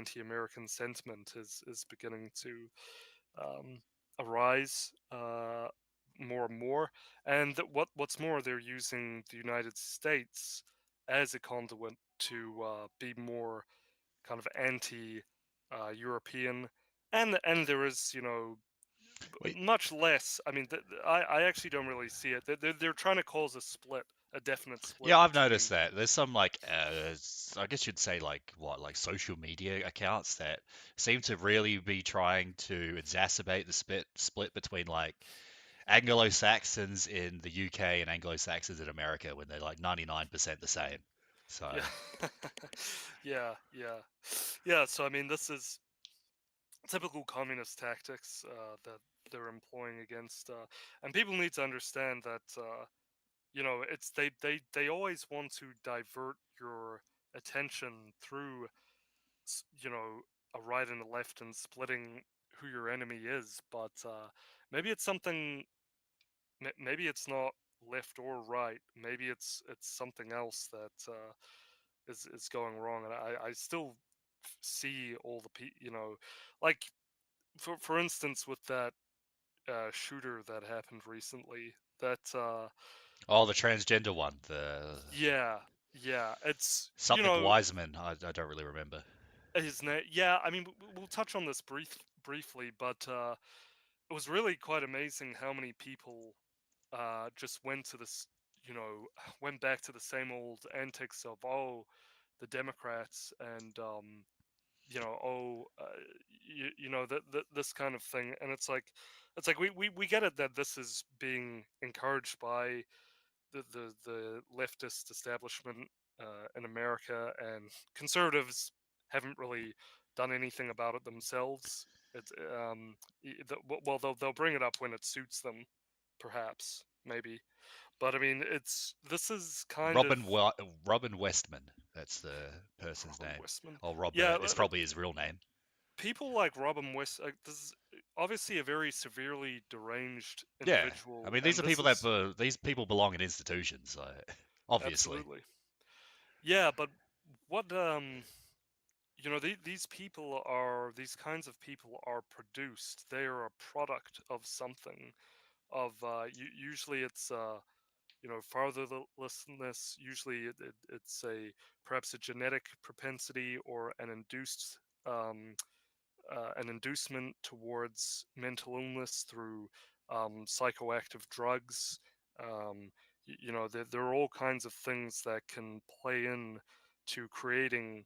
anti-American sentiment is beginning to um, arise more and more. And what's more, they're using the United States as a conduit to be more kind of anti-European, and there is, Wait, much less. I mean, I actually don't really see it. They're trying to cause a split, a definite split yeah, I've noticed between. that. There's some like I guess you'd say like what like social media accounts that seem to really be trying to exacerbate the split between like Anglo-Saxons in the UK and Anglo-Saxons in America when they're like 99% the same. So, Yeah, yeah. So I mean, this is typical communist tactics that they're employing against, and people need to understand that it's they always want to divert your attention through a right and a left and splitting who your enemy is, but maybe it's something. Maybe it's not left or right. Maybe it's something else that is going wrong, and I still see all the like for instance with that shooter that happened recently. That oh, the transgender one, the yeah, yeah, it's something Wiseman, I don't really remember. his name. Yeah, I mean we'll touch on this briefly, but it was really quite amazing how many people just went to this, went back to the same old antics of, oh, the Democrats and oh, this kind of thing. And it's like we get it that this is being encouraged by the leftist establishment in America, and conservatives haven't really done anything about it themselves. It's well, they'll bring it up when it suits them, perhaps, maybe. But I mean, this is kind of Robin Westman, that's the person's Robin name. Westman. Or Yeah, Robert, it's probably his real name. people like Robin West. This is obviously a very severely deranged Yeah, I individual, mean these and are this people is these people belong in institutions, so obviously. absolutely, yeah. But what these kinds of people are produced. They are a product of something. Usually it's fatherlessness. Usually it's a perhaps a genetic propensity or um, an inducement towards mental illness through psychoactive drugs. There are all kinds of things that can play in to creating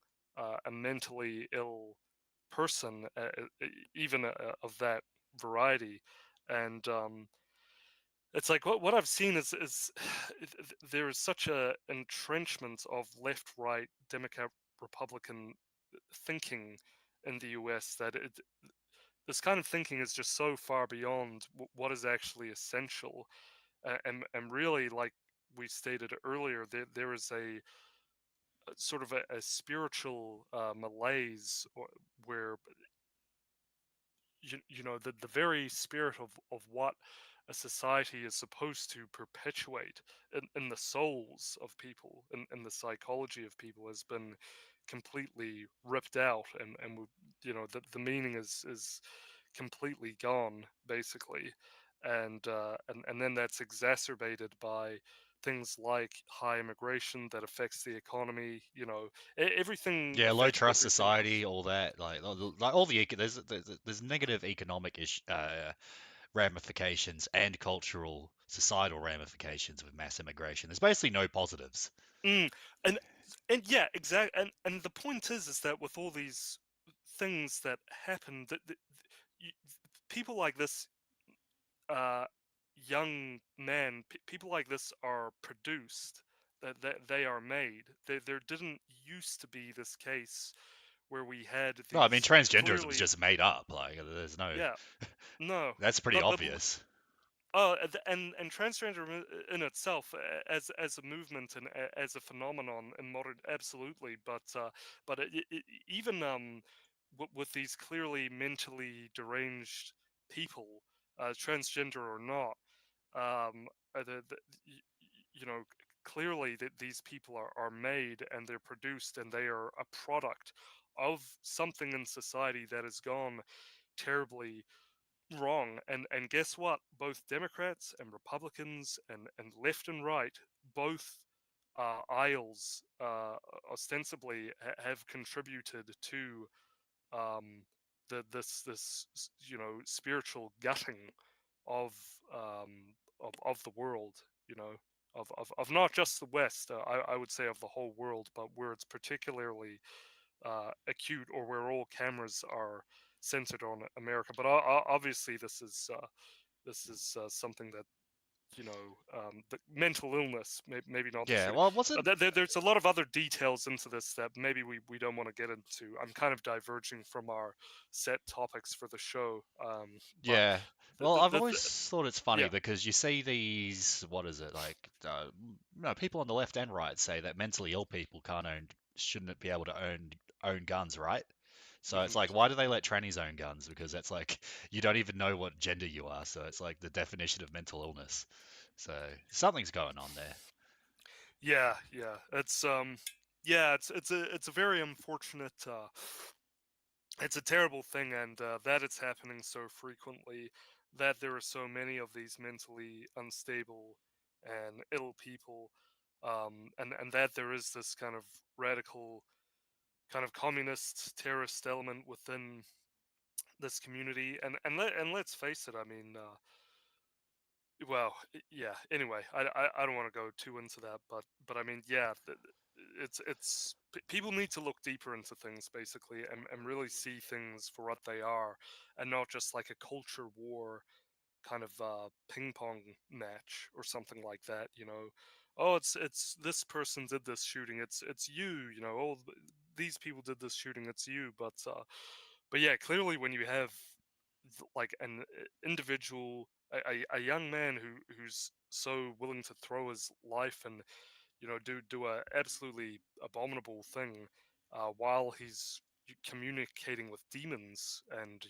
a mentally ill person, even of that variety. And it's like what I've seen is there is such a entrenchment of left, right, Democrat, Republican thinking in the US that this kind of thinking is just so far beyond what is actually essential, and really, like we stated earlier, there is a sort of a spiritual malaise, where the very spirit of what a society is supposed to perpetuate in the souls of people, in the psychology of people, has been completely ripped out, the meaning is completely gone, basically. And then that's exacerbated by things like high immigration that affects the economy. Everything Yeah, low affects trust everything else. society, all that, like all the there's negative economic ramifications and cultural societal ramifications with mass immigration. There's basically no positives. Mm. And yeah, exactly. And the point is that with all these things that happen, that you, people like this, uh, young men, people like this are produced. That they are made. There didn't used to be this case where we had No, I mean these transgenderism is clearly, just made up. Like there's no, yeah, no, that's pretty but obvious. and transgender in itself, as a movement and as a phenomenon in modern, absolutely. But even with these clearly mentally deranged people, transgender or not, y- you know clearly that these people are made and they're produced and they are a product of something in society that has gone terribly wrong. And guess what? Both Democrats and Republicans and left and right, both aisles ostensibly have contributed to um, this spiritual gutting of of the world, you know, of not just the West. I would say of the whole world, but where it's particularly acute, or where all cameras are centered on America. But obviously, this is something that the mental illness, maybe not the Yeah, shooting. well, wasn't There's a lot of other details into this that maybe we don't want to get into. I'm kind of diverging from our set topics for the show, but yeah. the, Well, the, I've the, always the, thought it's funny yeah. because you see these, what is it, like, no, people on the left and right say that mentally ill people shouldn't be able to own guns, right? So it's Mhm. like, why do they let trannies own guns? Because that's like, you don't even know what gender you are, so it's like the definition of mental illness. So something's going on there. Yeah, yeah, it's a very unfortunate, it's a terrible thing, and that it's happening so frequently, that there are so many of these mentally unstable and ill people, and that there is this kind of radical, kind of communist terrorist element within this community, and let's face it, I mean, well, yeah. Anyway, I don't want to go too into that, but I mean, yeah, people need to look deeper into things, basically, and really see things for what they are, and not just like a culture war kind of ping pong match or something like that. Oh, it's this person did this shooting. It's you. Oh, these people did this shooting. It's you. But yeah, clearly when you have like an individual, a young man who's so willing to throw his life and do a absolutely abominable thing while he's communicating with demons, and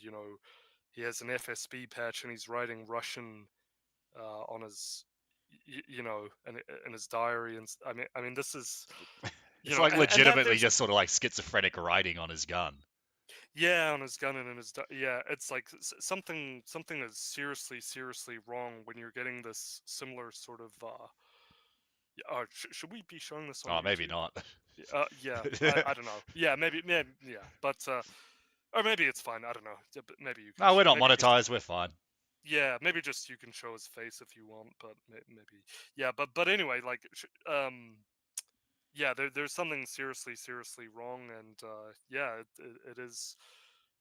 he has an FSB patch and he's writing Russian on his in his diary, and I mean this is It's like and that legitimately there's just sort of like schizophrenic writing on his gun. yeah, on his gun and in his yeah, it's like something is seriously wrong when you're getting this similar sort of should we be showing this on Oh, maybe YouTube? not. Yeah, I don't know. Yeah, maybe yeah, but or maybe it's fine. I don't know. But maybe you can No, we're not maybe just monetized. We're fine. yeah, maybe just you can show his face if you want, but maybe yeah, but anyway, like yeah, there's something seriously wrong, and yeah, it is.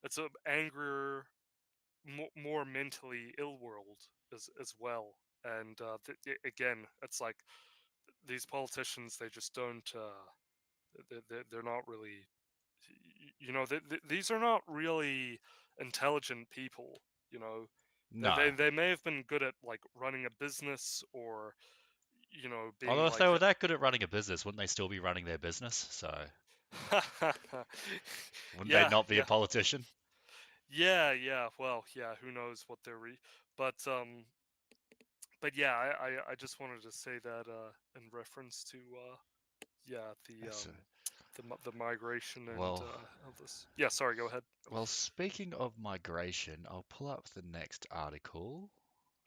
It's a angrier, more mentally ill world as well. And again, it's like these politicians, they just don't. They're not really. These are not really intelligent people. You know, No. they may have been good at like running a business, or Although being if they like. were that good at running a business, wouldn't they still be running their business? So wouldn't they Yeah, not be a yeah. politician? Yeah. Well, yeah. Who knows what they're but yeah. I just wanted to say that in reference to yeah That's the migration and well, of this. Yeah. Sorry. Go ahead. well. Speaking of migration, I'll pull up the next article.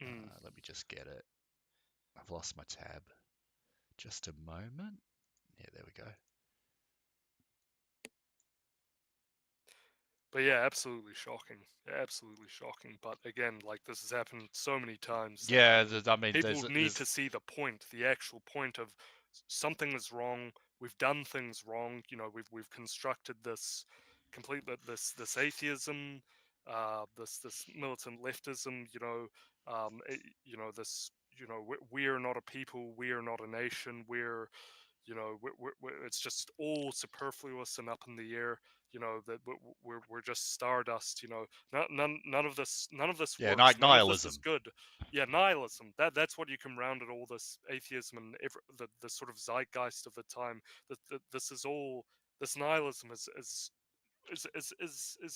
Mm. Let me just get it. I've lost my tab. Just a moment. Yeah, there we go. But yeah, absolutely shocking. Absolutely shocking. But again, like this has happened so many times that Yeah, I mean, people need to there's see the point, the actual point of something is wrong. We've done things wrong. We've constructed this complete this atheism, this militant leftism. This. We are not a people. We are not a nation. It's just all superfluous and up in the air. That we're just stardust. None of this yeah, works. None of this is nihilism. good. Yeah, nihilism. That's what you can round it all. This atheism and the sort of zeitgeist of the time. That this is all. This nihilism is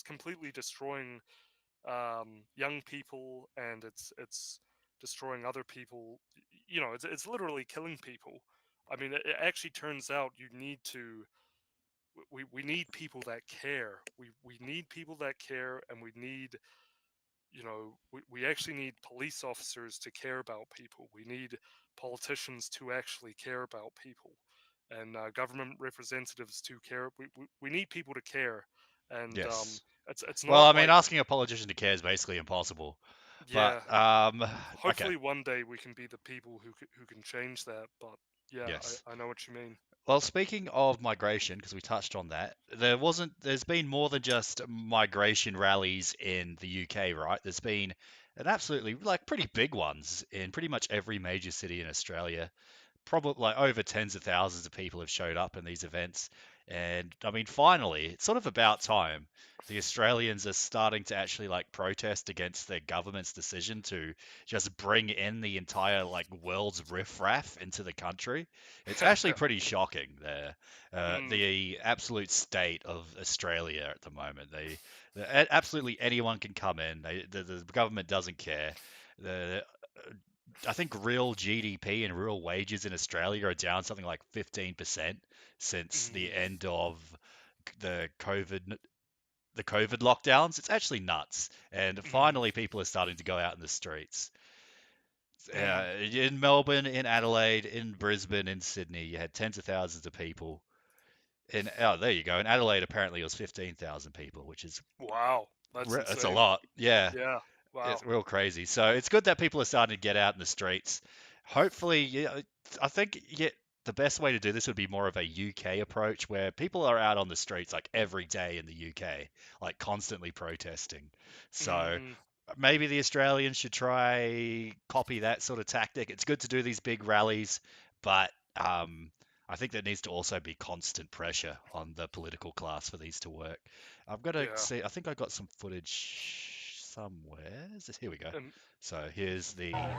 completely destroying young people, and it's destroying other people. It's literally killing people. I mean, it actually turns out you need to we need people that care. We need people that care, and we need, we actually need police officers to care about people. We need politicians to actually care about people, and government representatives to care. We need people to care, and Yes. it's Well, not I mean, like, asking a politician to care is basically impossible. But yeah. okay. Hopefully one day we can be the people who can change that. But yeah, Yes. I know what you mean. Well, speaking of migration, because we touched on that, there's been more than just migration rallies in the UK, right? There's been an absolutely like pretty big ones in pretty much every major city in Australia. Probably like over tens of thousands of people have showed up in these events. And I mean, finally, it's sort of about time the Australians are starting to actually like protest against their government's decision to just bring in the entire like world's riffraff into the country. It's actually pretty shocking there, mm, the absolute state of Australia at the moment. Absolutely anyone can come in. The government doesn't care. The I think real GDP and real wages in Australia are down something like 15% since the mm, end of the COVID the COVID lockdowns. It's actually nuts. And mm, finally, people are starting to go out in the streets. mm, In Melbourne, in Adelaide, in Brisbane, in Sydney, you had tens of thousands of people. Oh, there you go. In Adelaide, apparently it was 15,000 people, which is wow, that's that's a insane. lot. Yeah. Yeah, wow. It's real crazy. So it's good that people are starting to get out in the streets. Hopefully, yeah, I think the best way to do this would be more of a UK approach where people are out on the streets like every day in the UK, like constantly protesting. So Mm, maybe the Australians should try copy that sort of tactic. It's good to do these big rallies, but I think there needs to also be constant pressure on the political class for these to work. I've got to yeah, see. I think I got some footage somewhere. Is this? Here we go. and So here's the.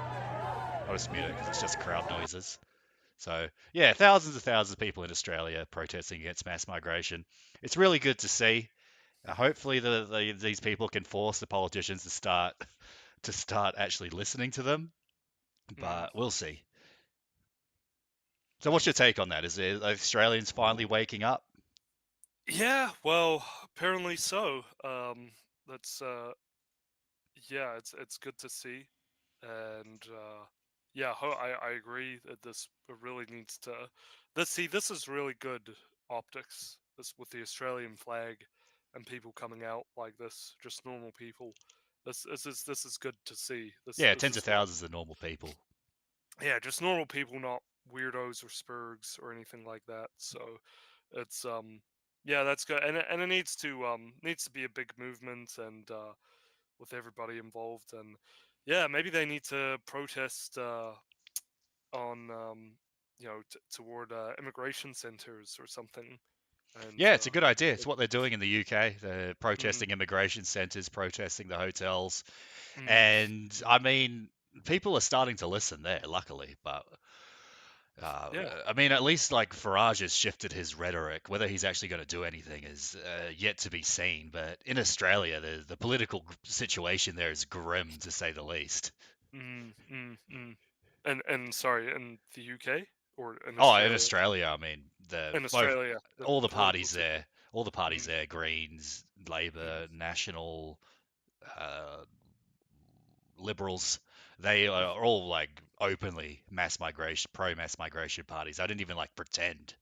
I'll just mute it because it's just crowd noises. So yeah, thousands of people in Australia protesting against mass migration. It's really good to see. Hopefully, these people can force the politicians to start actually listening to them. mm, But we'll see. So, what's your take on that? Are Australians finally waking up? yeah. Well, apparently so. That's yeah, it's good to see, and yeah, I agree that this really needs to. This is really good optics. This with the Australian flag and people coming out like this, just normal people. This is good to see. This Yeah, this tens of is like, thousands of normal people. yeah, just normal people, not weirdos or spurgs or anything like that. So it's yeah, that's good, and it needs to be a big movement, and with everybody involved, and yeah, maybe they need to protest on toward immigration centers or something, and Yeah, it's a good idea. It's like, what they're doing in the UK. They're mm, protesting immigration centres, protesting the hotels, mm, and I mean, people are starting to listen there, luckily. But uh, yeah, I mean, at least like Farage has shifted his rhetoric. Whether he's actually going to do anything is yet to be seen. But in Australia, the political situation there is grim, to say the least. mm. And sorry, in the UK or in Oh, in Australia? Australia, I mean, the In both Australia, the all the political parties situation. there, all the parties Mm, there, Greens, mm, Labor, National, uh, Liberals, they mm. are all like openly mass migration, pro mass migration parties. I didn't even like pretend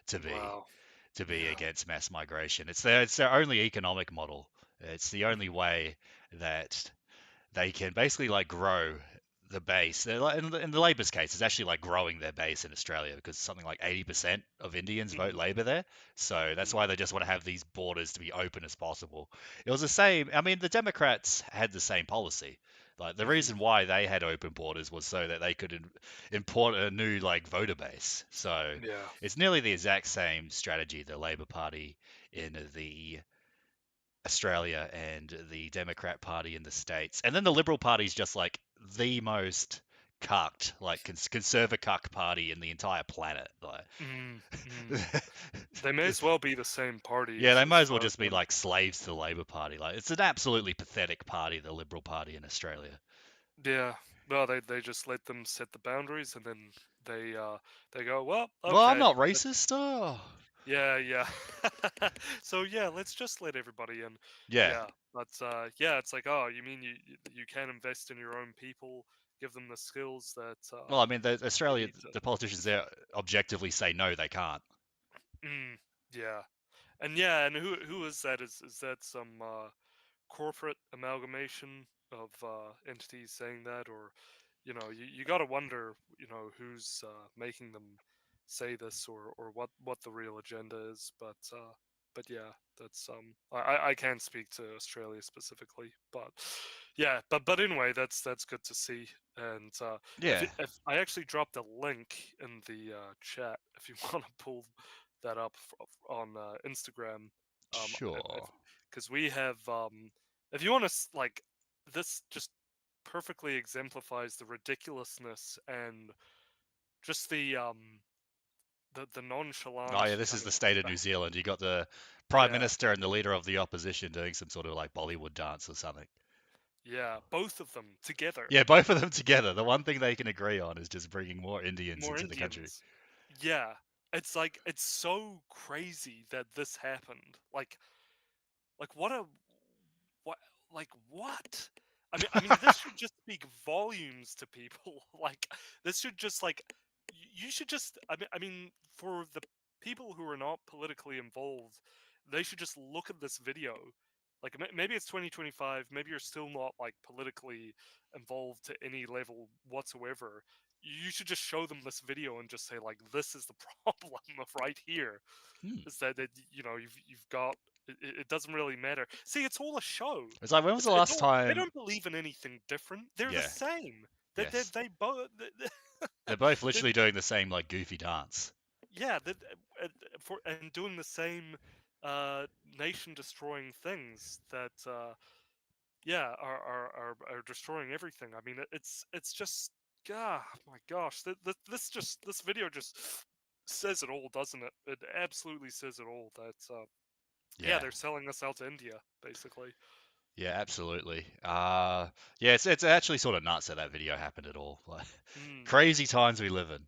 to be Wow. to be Yeah. against mass migration. It's their only economic model. It's the only Mm, way that they can basically like grow the base. In the Labor's case, it's actually like growing their base in Australia because something like 80% of Indians vote mm, Labor there. So that's mm, why they just want to have these borders to be open as possible. It was the same. I mean, the Democrats had the same policy. Like the mm. reason why they had open borders was so that they could import a new like voter base. So Yeah. it's nearly the exact same strategy the Labor Party in the Australia and the Democrat Party in the States. And then the Liberal Party is just like the most cucked, like conservative cuck party in the entire planet. Mm, mm. Like, They may as well be the same party yeah, they as might as well far as just be I'm. like slaves to the Labor Party. Like, it's an absolutely pathetic party, the Liberal Party in Australia. Yeah. No, they just let them set the boundaries, and then they go, well, Well, I'm okay. not racist. Oh. Yeah, yeah. So yeah, let's just let everybody in. Yeah. Yeah, but yeah, it's like, oh, you mean you can invest in your own people, give them the skills that Well, I mean, they Australia, need to. the politicians there objectively say no, they can't. Mm, yeah, and yeah, and who is that? Is that some corporate amalgamation of entities saying that, or you got to wonder, who's making them say this, or what the real agenda is. But yeah, that's I can't speak to Australia specifically, but yeah, but anyway, that's good to see. And Yeah, if I actually dropped a link in the chat, if you want to pull that up on Instagram, sure. because we have if you want to like this just perfectly exemplifies the ridiculousness and just the Oh nonchalant yeah, this kind is the of state of New Zealand. You got the prime yeah, minister and the leader of the opposition doing some sort of like Bollywood dance or something. yeah, both of them together. Yeah, both of them together. The one thing they can agree on is just bringing more Indians More into the country. Indians. Yeah, it's like it's so crazy that this happened. Like what a what like what? I mean this should just speak volumes to people. Like this should just like you should just I mean for the people who are not politically involved, they should just look at this video. Like maybe it's 2025, maybe you're still not like politically involved to any level whatsoever. You should just show them this video and just say like this is the problem of right here Hmm. is that you've got it doesn't really matter. See, it's all a show. It's like, when was the It's last all they time? don't believe in anything different. They're the Yeah, same. yes. They both They're both they, literally doing the same like goofy dance. yeah uh, for and doing the same nation destroying things that yeah are destroying everything. I mean it's just my gosh this video just says it all, doesn't it? It absolutely says it all. That yeah, Yeah, they're selling us out to India, basically. yeah, absolutely. Yeah, it's actually sort of nuts that that video happened at all. Like, Mm, crazy times we live in.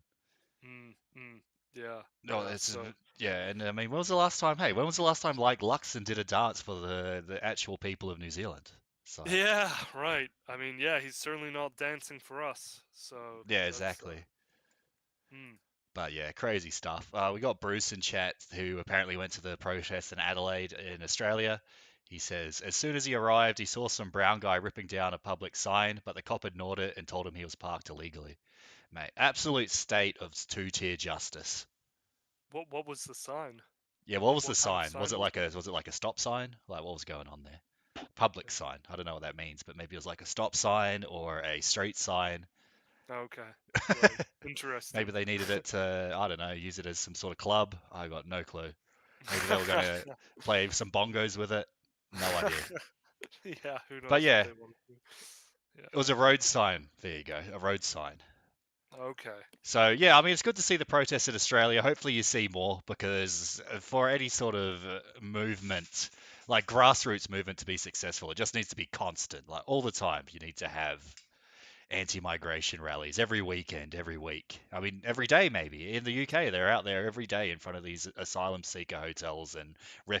yeah, No, yeah. it's So yeah, and I mean, when was the last time? Hey, when was the last time like Luxon did a dance for the actual people of New Zealand? It's like, yeah, right. I mean, yeah, he's certainly not dancing for us. So yeah, that's exactly. mm, But yeah, crazy stuff. We got Bruce in chat who apparently went to the protest in Adelaide in Australia. He says, as soon as he arrived, he saw some brown guy ripping down a public sign, but the cop ignored it and told him he was parked illegally. Mate, absolute state of two-tier justice. what was the sign? Yeah, what was the What kind of sign? sign was it? Was it like a stop sign? Like, what was going on there? Public sign. I don't know what that means, but maybe it was like a stop sign or a street sign. Okay, right. Maybe Interesting. they needed it to, I don't know, use it as some sort of club. I got no clue. Maybe they were going to play some bongos with it. No idea. Yeah, who But knows what yeah, they want to do. it was a road sign. There you go, a road sign. Yeah. Okay. So yeah, I mean, it's good to see the protests in Australia. Hopefully, you see more because for any sort of movement, like grassroots movement, to be successful, it just needs to be constant, like all the time. You need to have anti-migration rallies every weekend, every week. I mean, every day maybe. In the UK, they're out there every day in front of these asylum seeker hotels and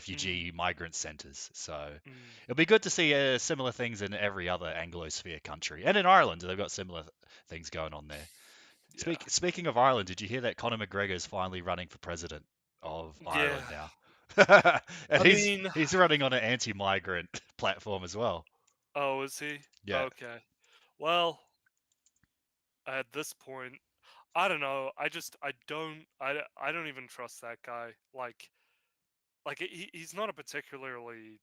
Mm, refugee migrant centres. So mm, it'll be good to see similar things in every other Anglosphere country. And in Ireland, they've got similar things going on there. yeah. Speaking of Ireland, did you hear that Conor McGregor is finally running for president of Yeah. Ireland now? And I mean, he's running on an anti-migrant platform as well. oh, is he? Yeah. Okay. Well, at this point, I don't know. I don't even trust that guy. Like he's not a particularly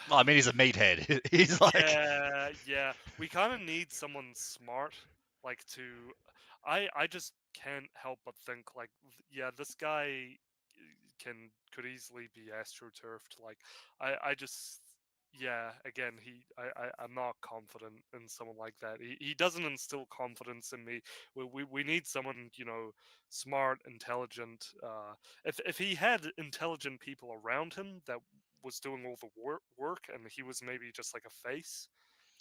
Well, I mean, he's a meathead. He's like, yeah, yeah. We kind of need someone smart, like to. I just can't help but think like, yeah, this guy could easily be astroturfed. Like, I just, yeah. Again, I'm not confident in someone like that. He doesn't instill confidence in me. We need someone smart, intelligent. If he had intelligent people around him that was doing all the work and he was maybe just like a face,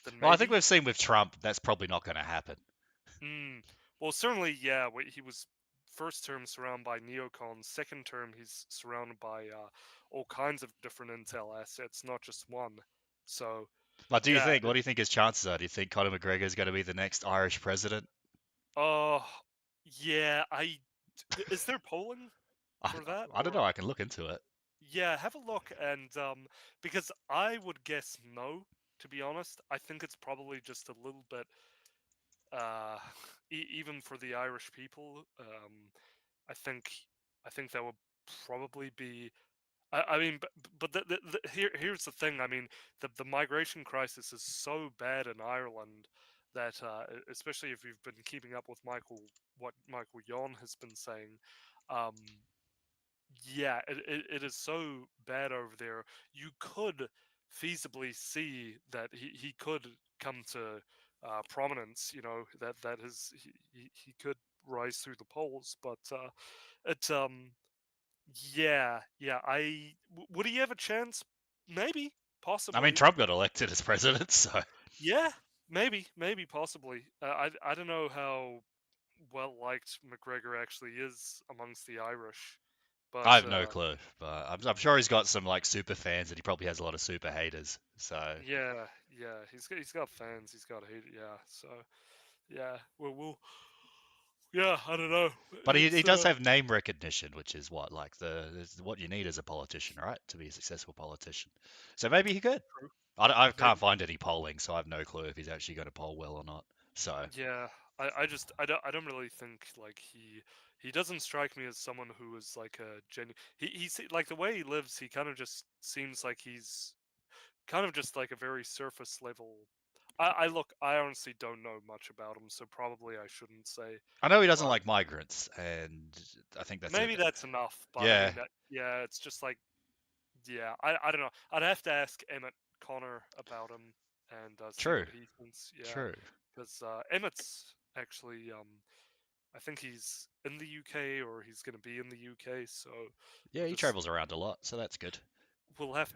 then well, I think maybe. we've seen with Trump that's probably not going to happen. Mm, well, certainly, yeah. He was first term surrounded by neocons. Second term, he's surrounded by all kinds of different intel assets, not just one. So But yeah, what do you think his chances are? Do you think Conor McGregor is going to be the next Irish president? oh yeah, is there polling I, for that I don't know. or? I can look into it. Yeah, have a look and because I would guess no, to be honest. I think it's probably just a little bit uh even for the Irish people, I think I think that would probably be I mean but here's the thing. I mean the migration crisis is so bad in Ireland that especially if you've been keeping up with what Michael Yon has been saying, um yeah, it is so bad over there. You could feasibly see that he could come to prominence. You know that he could rise through the polls, but it yeah. Would he have a chance? Maybe, I mean, possibly. Trump got elected as president, so Yeah, maybe, possibly. I don't know how well liked McGregor actually is amongst the Irish, I but have no clue. But I'm sure he's got some like super fans, and he probably has a lot of super haters. So, yeah, he's got fans, he's got hate, yeah. So yeah, we'll yeah, I don't know. but he It's does have name recognition, which is what like is what you need as a politician, right? To be a successful politician. So maybe he could. true. I can't Maybe find any polling, so I have no clue if he's actually going to poll well or not. So yeah. I don't really think like he doesn't strike me as someone who is like a genuine. He's like the way he lives. He kind of just seems like he's kind of just like a very surface level. I honestly don't know much about him, so probably I shouldn't say. I know he doesn't But like migrants, and I think that's a maybe that's enough. But I yeah, mean, yeah, it's just like yeah, I don't know. I'd have to ask Emmett Connor about him and see true, what he thinks. Yeah, true. because Emmett's actually I think he's in the UK or he's going to be in the UK. So Yeah, we'll he just travels around a lot, so that's good. we'll have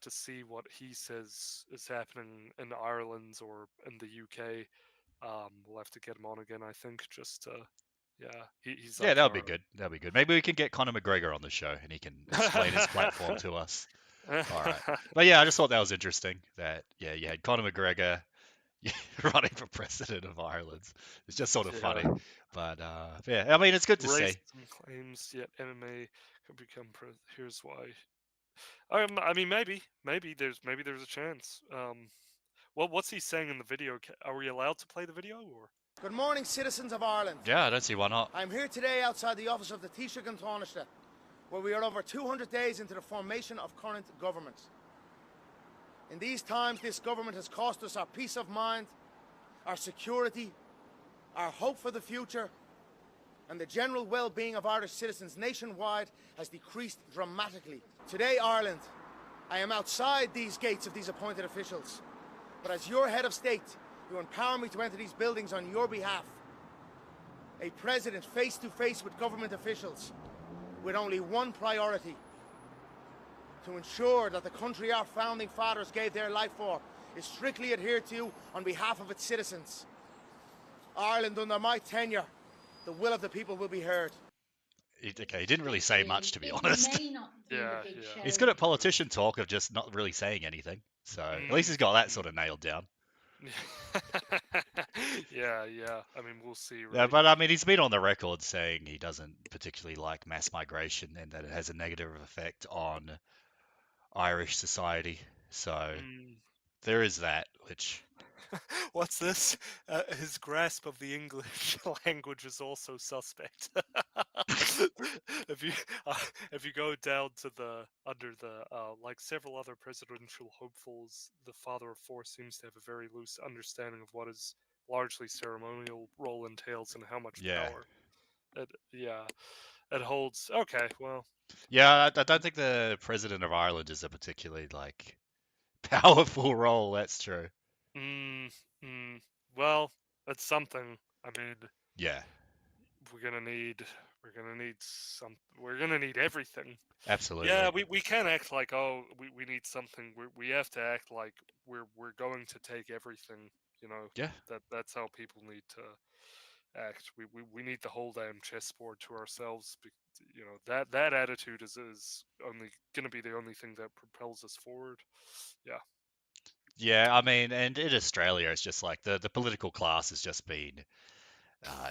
to see what he says is happening in Ireland or in the UK. We'll have to get him on again. I think just yeah, he's Yeah, up that would be for good. That would be good. Maybe we can get Conor McGregor on the show, and he can explain his platform to us. All right. it. But yeah, I just thought that was interesting. That yeah, you had Conor McGregor running for president of Ireland. It's just sort of funny. Yeah. But yeah, I mean, it's good to see. Racism claims, yet MMA could become. Here's why. I mean, maybe there's a chance. Well, what's he saying in the video? Are we allowed to play the video or? Good morning, citizens of Ireland. Yeah, I don't see why not. I'm here today outside the office of the Taoiseach and Taoiseach, where we are over 200 days into the formation of current government. In these times, this government has cost us our peace of mind, our security, our hope for the future, and the general well-being of Irish citizens nationwide has decreased dramatically. Today, Ireland, I am outside these gates of these appointed officials, but as your head of state, you empower me to enter these buildings on your behalf. A president face to face with government officials with only one priority: to ensure that the country our founding fathers gave their life for is strictly adhered to on behalf of its citizens. Ireland, under my tenure, the will of the people will be heard. Okay, he didn't really say much, to be It honest. may not be the Yeah, big yeah. He's show. good at politician talk of just not really saying anything. So at least Mm, he's got that mm. sort of nailed down. Yeah. I mean, we'll see, Yeah, right? but I mean, he's been on the record saying he doesn't particularly like mass migration and that it has a negative effect on Irish society. So Mm. there is that, which, What's this? His grasp of the English language is also suspect. if you uh, if you go down to the under the like several other presidential hopefuls, the father of four seems to have a very loose understanding of what his largely ceremonial role entails and how much yeah. power it holds. Okay, well, Yeah, I don't think the president of Ireland is a particularly like powerful role. That's true. mm, well, that's something. I mean, Yeah, we're gonna need we're gonna need everything. Yeah, absolutely. we can't act like oh we need something. We have to act like we're going to take everything. You know Yeah. that's how people need to act. We need the whole damn chessboard to ourselves. You know, that attitude is only going to be the only thing that propels us forward. Yeah. Yeah, I mean, and in Australia, it's just like the political class has just been,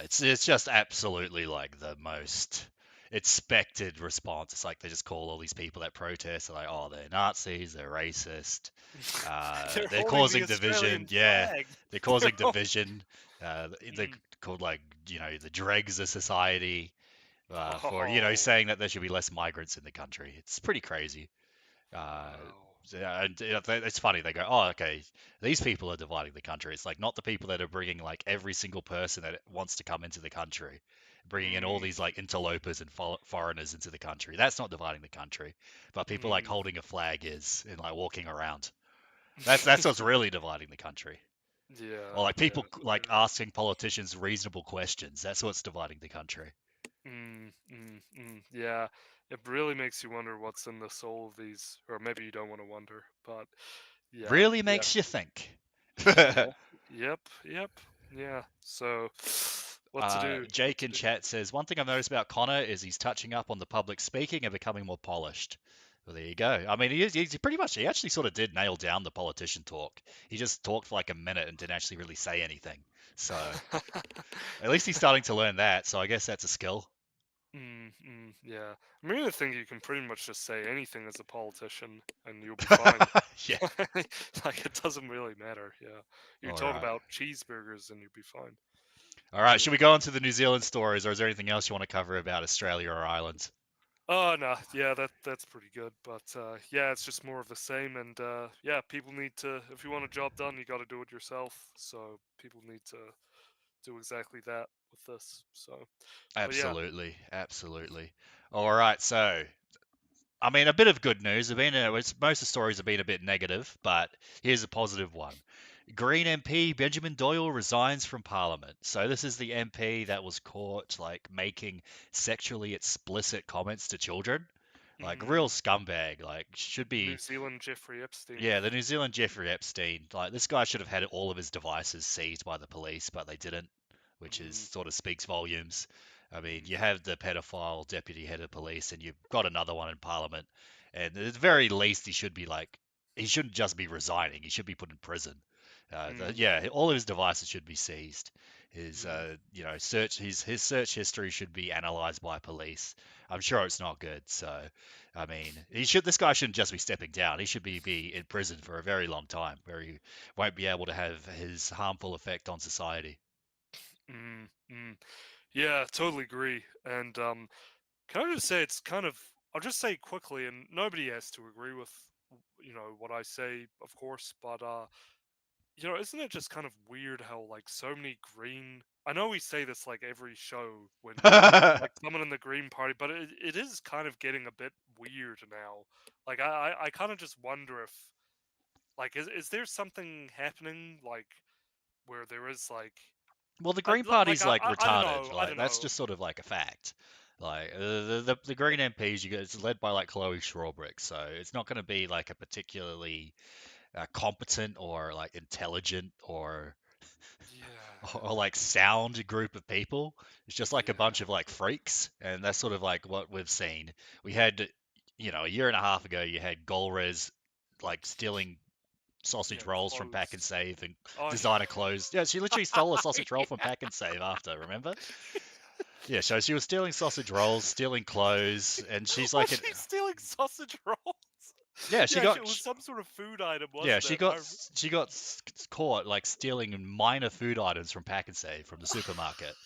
it's just absolutely like the most expected response. It's like they just call all these people that protest, they're like, oh, they're Nazis, they're racist, They're they're holding the causing division. Australian Yeah, flag. they're They're causing all... division. They're Mm. called like, the dregs of society, for, Oh, saying that there should be less migrants in the country. It's pretty crazy. Uh, wow. yeah, and it's funny. They go, "Oh, okay, these people are dividing the country." It's like not the people that are bringing like every single person that wants to come into the country, bringing in all Mm, these like interlopers and foreigners into the country. That's not dividing the country. But people like mm. holding a flag is and like walking around. That's what's really dividing the country. Or Yeah, like yeah, people like yeah. asking politicians reasonable questions. That's what's dividing the country. Yeah, it really makes you wonder what's in the soul of these, or maybe you don't want to wonder, but yeah, Really yeah, makes you think. yeah, yep, yeah. So, what to do? What Jake to in do? chat says, one thing I've noticed about Connor is he's touching up on the public speaking and becoming more polished. Well, there you go. I mean, he's pretty much, he actually sort of did nail down the politician talk. He just talked for like a minute and didn't actually really say anything. So at least he's starting to learn that. So I guess that's a skill. Yeah. I mean, I think you can pretty much just say anything as a politician and you'll be fine. Yeah. Like, it doesn't really matter. Yeah. You All talk right. about cheeseburgers and you'll be fine. All right. Should Yeah. we go on to the New Zealand stories, or is there anything else you want to cover about Australia or Ireland? Oh, no. Yeah, that's pretty good. But yeah, it's just more of the same. And yeah, people need to, if you want a job done, you got to do it yourself. So people need to do exactly that with this. So, but yeah. Absolutely. Absolutely. All right. So I mean, a bit of good news. Most of the stories have been a bit negative, but here's a positive one. Green MP Benjamin Doyle resigns from Parliament. So this is the MP that was caught like making sexually explicit comments to children, like real Mm, scumbag. Like should the New be, Zealand Jeffrey Epstein. yeah, the New Zealand Jeffrey Epstein. Like this guy should have had all of his devices seized by the police, but they didn't, which is Mm, sort of speaks volumes. I mean, mm, you have the pedophile deputy head of police, and you've got another one in Parliament, and at the very least, he shouldn't just be resigning. He should be put in prison. mm, Yeah, all of his devices should be seized. His, mm. his search history should be analyzed by police. I'm sure it's not good. So, I mean, this guy shouldn't just be stepping down. He should be in prison for a very long time, where he won't be able to have his harmful effect on society. Mm, mm. Yeah, totally agree. And can I just say it's kind of I'll just say quickly, and nobody has to agree with what I say, of course, but isn't it just kind of weird how like so many green I know we say this like every show when like someone in the Green Party, but it is kind of getting a bit weird now. Like I kind of just wonder if like is there something happening like where there is Well, the Green Party's like I don't retarded. know. I Like don't that's know. just sort of like a fact. Like the Green MPs, it's led by like Chloe Strawbrick, so it's not going to be like a particularly competent or like intelligent or Yeah. like sound group of people. It's just like a Yeah. bunch of like freaks, and that's sort of like what we've seen. We had, a year and a half ago, you had Golres like stealing sausage Yeah. rolls from Pack and Clothes. Save and Oh designer clothes. Yeah, she literally stole a sausage roll from yeah. Pack and Save after, remember? Yeah, so she was stealing sausage rolls, stealing clothes, and she's Was like, she stealing sausage rolls? yeah, Yeah, it was some sort of food item, yeah, wasn't she it? got she got caught like stealing minor food items from Pack and Save from the supermarket.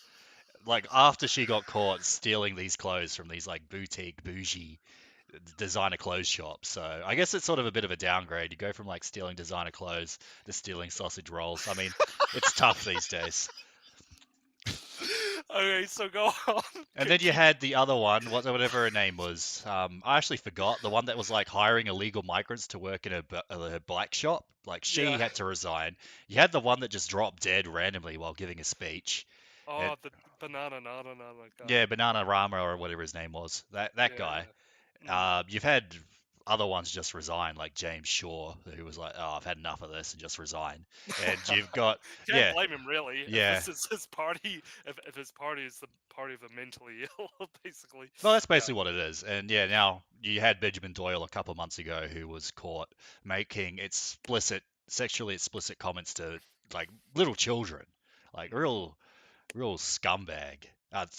Like after she got caught stealing these clothes from these like boutique bougie designer clothes shops. So I guess it's sort of a bit of a downgrade. You go from like stealing designer clothes to stealing sausage rolls. I mean, it's tough these days. Okay, so go on. And then you Keep. had the other one, whatever her name was. I actually forgot the one that was like hiring illegal migrants to work in her black shop. Like she Yeah. had to resign. You had the one that just dropped dead randomly while giving a speech. And Oh, the banana nana nana guy. yeah, Banana Rama or whatever his name was. That Yeah, guy. yeah. Mm. You've had other ones just resign, like James Shaw, who was like, "Oh, I've had enough of this," and just resigned. And you've got, Can't yeah, blame him really if yeah. this is his party. If his party is the party of the mentally ill, basically. Well, that's Yeah. basically what it is. And yeah, now you had Benjamin Doyle a couple of months ago who was caught making sexually explicit comments to like little children, like Mm, real scumbag.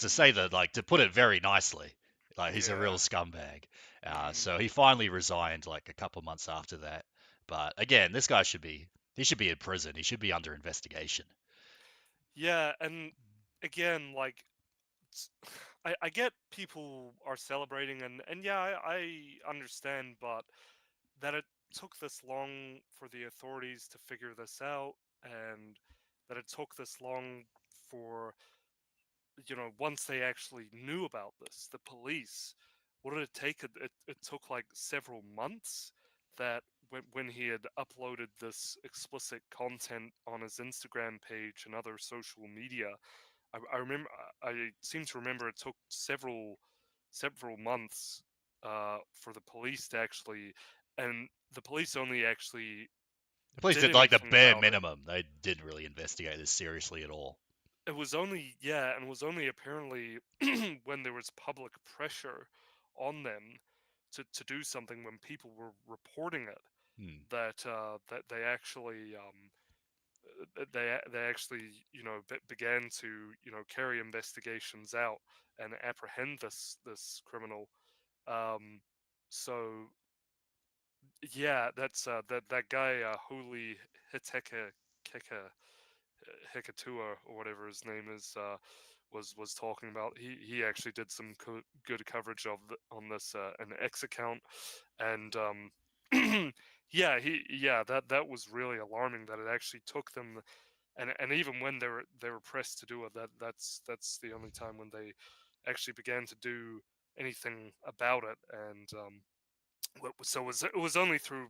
To say mm, that, like, to put it very nicely, like he's a real yeah. scumbag. Mm, So he finally resigned like a couple of months after that. But again, this guy he should be in prison. He should be under investigation. yeah, and again, like s- I get people are celebrating, and yeah, I understand, but that it took this long for the authorities to figure this out, and that it took this long for, once they actually knew about this, the police, what did it take? It took like several months that when he had uploaded this explicit content on his Instagram page and other social media, I remember, I seem to remember it took several months for the police to actually, and the police only actually The police did did like the anything bare about it. minimum. They didn't really investigate this seriously at all. It was only, yeah, and it was only apparently when there was public pressure on them to do something, when people were reporting it, Hmm. that they actually they actually began to carry investigations out and apprehend this criminal. Um, so yeah, that's that guy Holy Hiteka Keka Hekatua or whatever his name is, was talking about. He actually did some good coverage on this an X account, and yeah, that was really alarming that it actually took them, and even when they were pressed to do it, that's the only time when they actually began to do anything about it. And so it was only through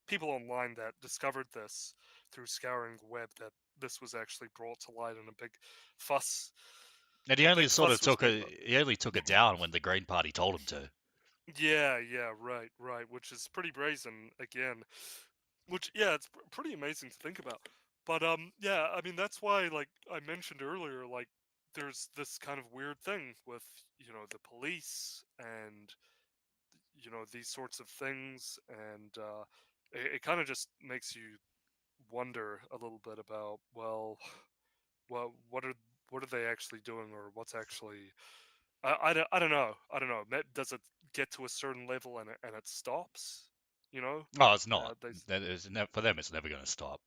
people online that discovered this through scouring the web, that this was actually brought to light, and fuss And a big fuss was made about he only took it down when the Green Party told him to. it. Yeah, right, which is pretty brazen again. Which, yeah, it's pretty amazing to think about. But yeah, I mean, that's why, like I mentioned earlier, like there's this kind of weird thing with the police and these sorts of things, and it kind of just makes you wonder a little bit about, well, what are they actually doing, or what's actually, I don't know. Does it get to a certain level and it stops? You know, Oh, it's not. they For them, it's never going to stop.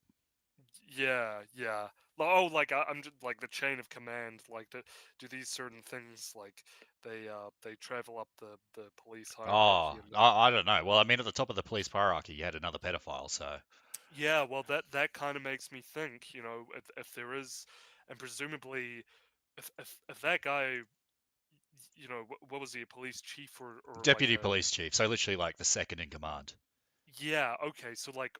yeah. Oh, like I'm just like the chain of command. Like, do these certain things, like they travel up the police hierarchy, Oh, and I don't know. Well, I mean, at the top of the police hierarchy, you had another pedophile, so yeah, well, that kind of makes me think, if there is, and presumably, if that guy, what was he, a police chief, or like deputy a, police chief, so literally like the second in command. yeah, okay, so like,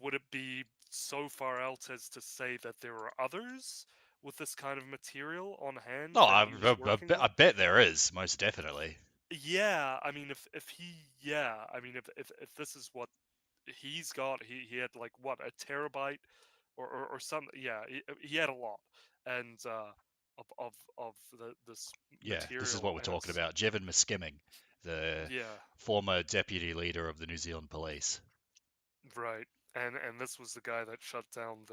would it be so far out as to say that there are others with this kind of material on hand Oh, that he was working with? I bet there is, most definitely. Yeah, I mean, if he, yeah, I mean, if this is what he's got, he had like what, a terabyte or something. Yeah, he had a lot, and of this Yeah, this is what material, we're and talking it's, about. Jevon Miskimming, the yeah, former deputy leader of the New Zealand Police. right, and this was the guy that shut down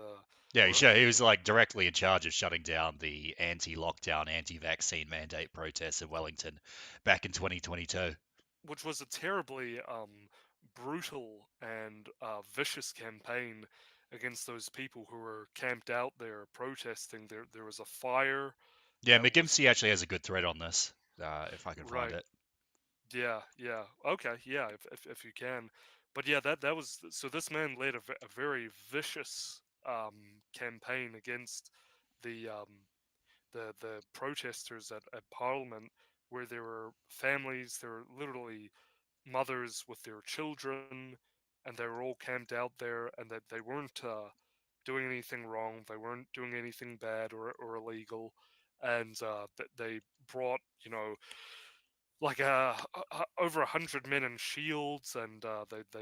Yeah, or he was like directly in charge of shutting down the anti-lockdown, anti-vaccine mandate protests in Wellington back in 2022. which was a terribly brutal and vicious campaign against those people who were camped out there protesting. There was a fire Yeah, that was, McGimsey actually has a good thread on this, if I can find right. it. Yeah. Okay, yeah, if you can. But yeah, that was, so this man led a very vicious campaign against the protesters at Parliament, where there were families, there were literally mothers with their children, and they were all camped out there, and that they weren't doing anything wrong, they weren't doing anything bad or illegal, and they brought, like over 100 men in shields, and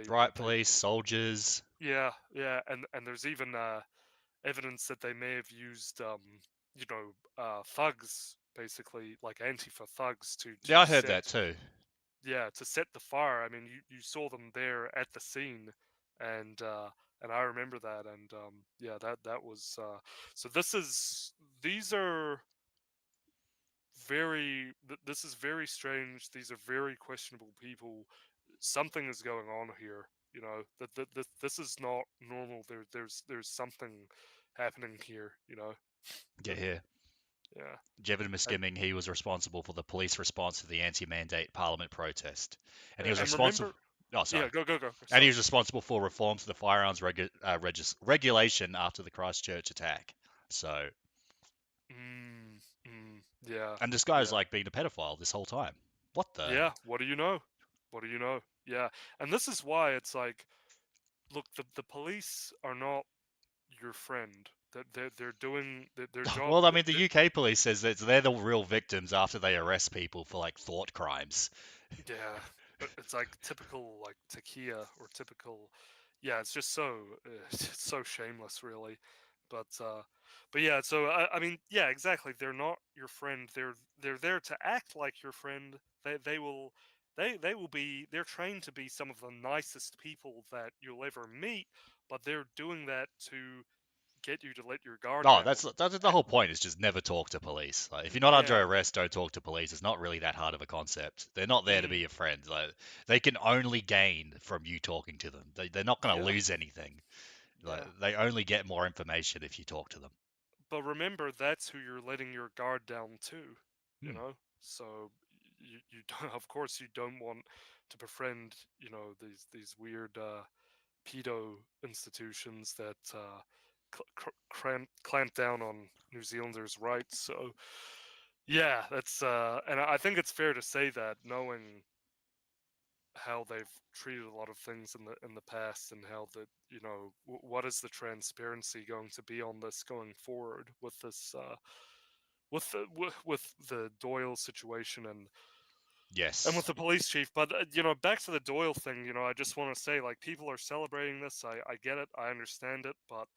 Riot they police, soldiers. yeah, and there's even evidence that they may have used thugs, basically like Antifa thugs, Yeah, to I heard set that too. to set the fire. I mean, you saw them there at the scene, and I remember that, and yeah, that was so. These are this is very strange. These are very questionable people. Something is going on here. That this is not normal. There's something happening here. Yeah, And here. yeah, Jevon and Skimming, he was responsible for the police response to the anti-mandate parliament protest, and he was and responsible. remember, Oh, yeah, sorry. go. And he Sorry. was responsible for reforms to the firearms regulation after the Christchurch attack. So, Yeah, and this guy's yeah, like been a pedophile this whole time. What the? yeah. What do you know? What do you know? Yeah, and this is why it's like, look, the police are not your friend. That they're doing their job. Well, I mean, the UK police says that they're the real victims after they arrest people for like thought crimes. Yeah, it's like typical like Takia or typical. Yeah, it's just so it's so shameless, really. But uh, but yeah, so I mean, yeah, exactly. They're not your friend. They're there to act like your friend. They will be. They're trained to be some of the nicest people that you'll ever meet. But they're doing that to get you to let your guard No, down. that's the Uh, whole point. Is just never talk to police. Like, if you're not under yeah. arrest, don't talk to police. It's not really that hard of a concept. They're not there to be Mm, your friends. Like, they can only gain from you talking to them. They're not going to yeah. lose anything. Like, Yeah. they only get more information if you talk to them. But remember, that's who you're letting your guard down to, you Hmm. know. So you don't, of course, you don't want to befriend, these weird pedo institutions that clamp down on New Zealanders' rights. So yeah, that's and I think it's fair to say that, knowing how they've treated a lot of things in the past, and how that, what is the transparency going to be on this going forward with this with the Doyle situation, and with Yes. the police chief. But back to the Doyle thing. I just want to say, like, people are celebrating this. I get it. I understand it. But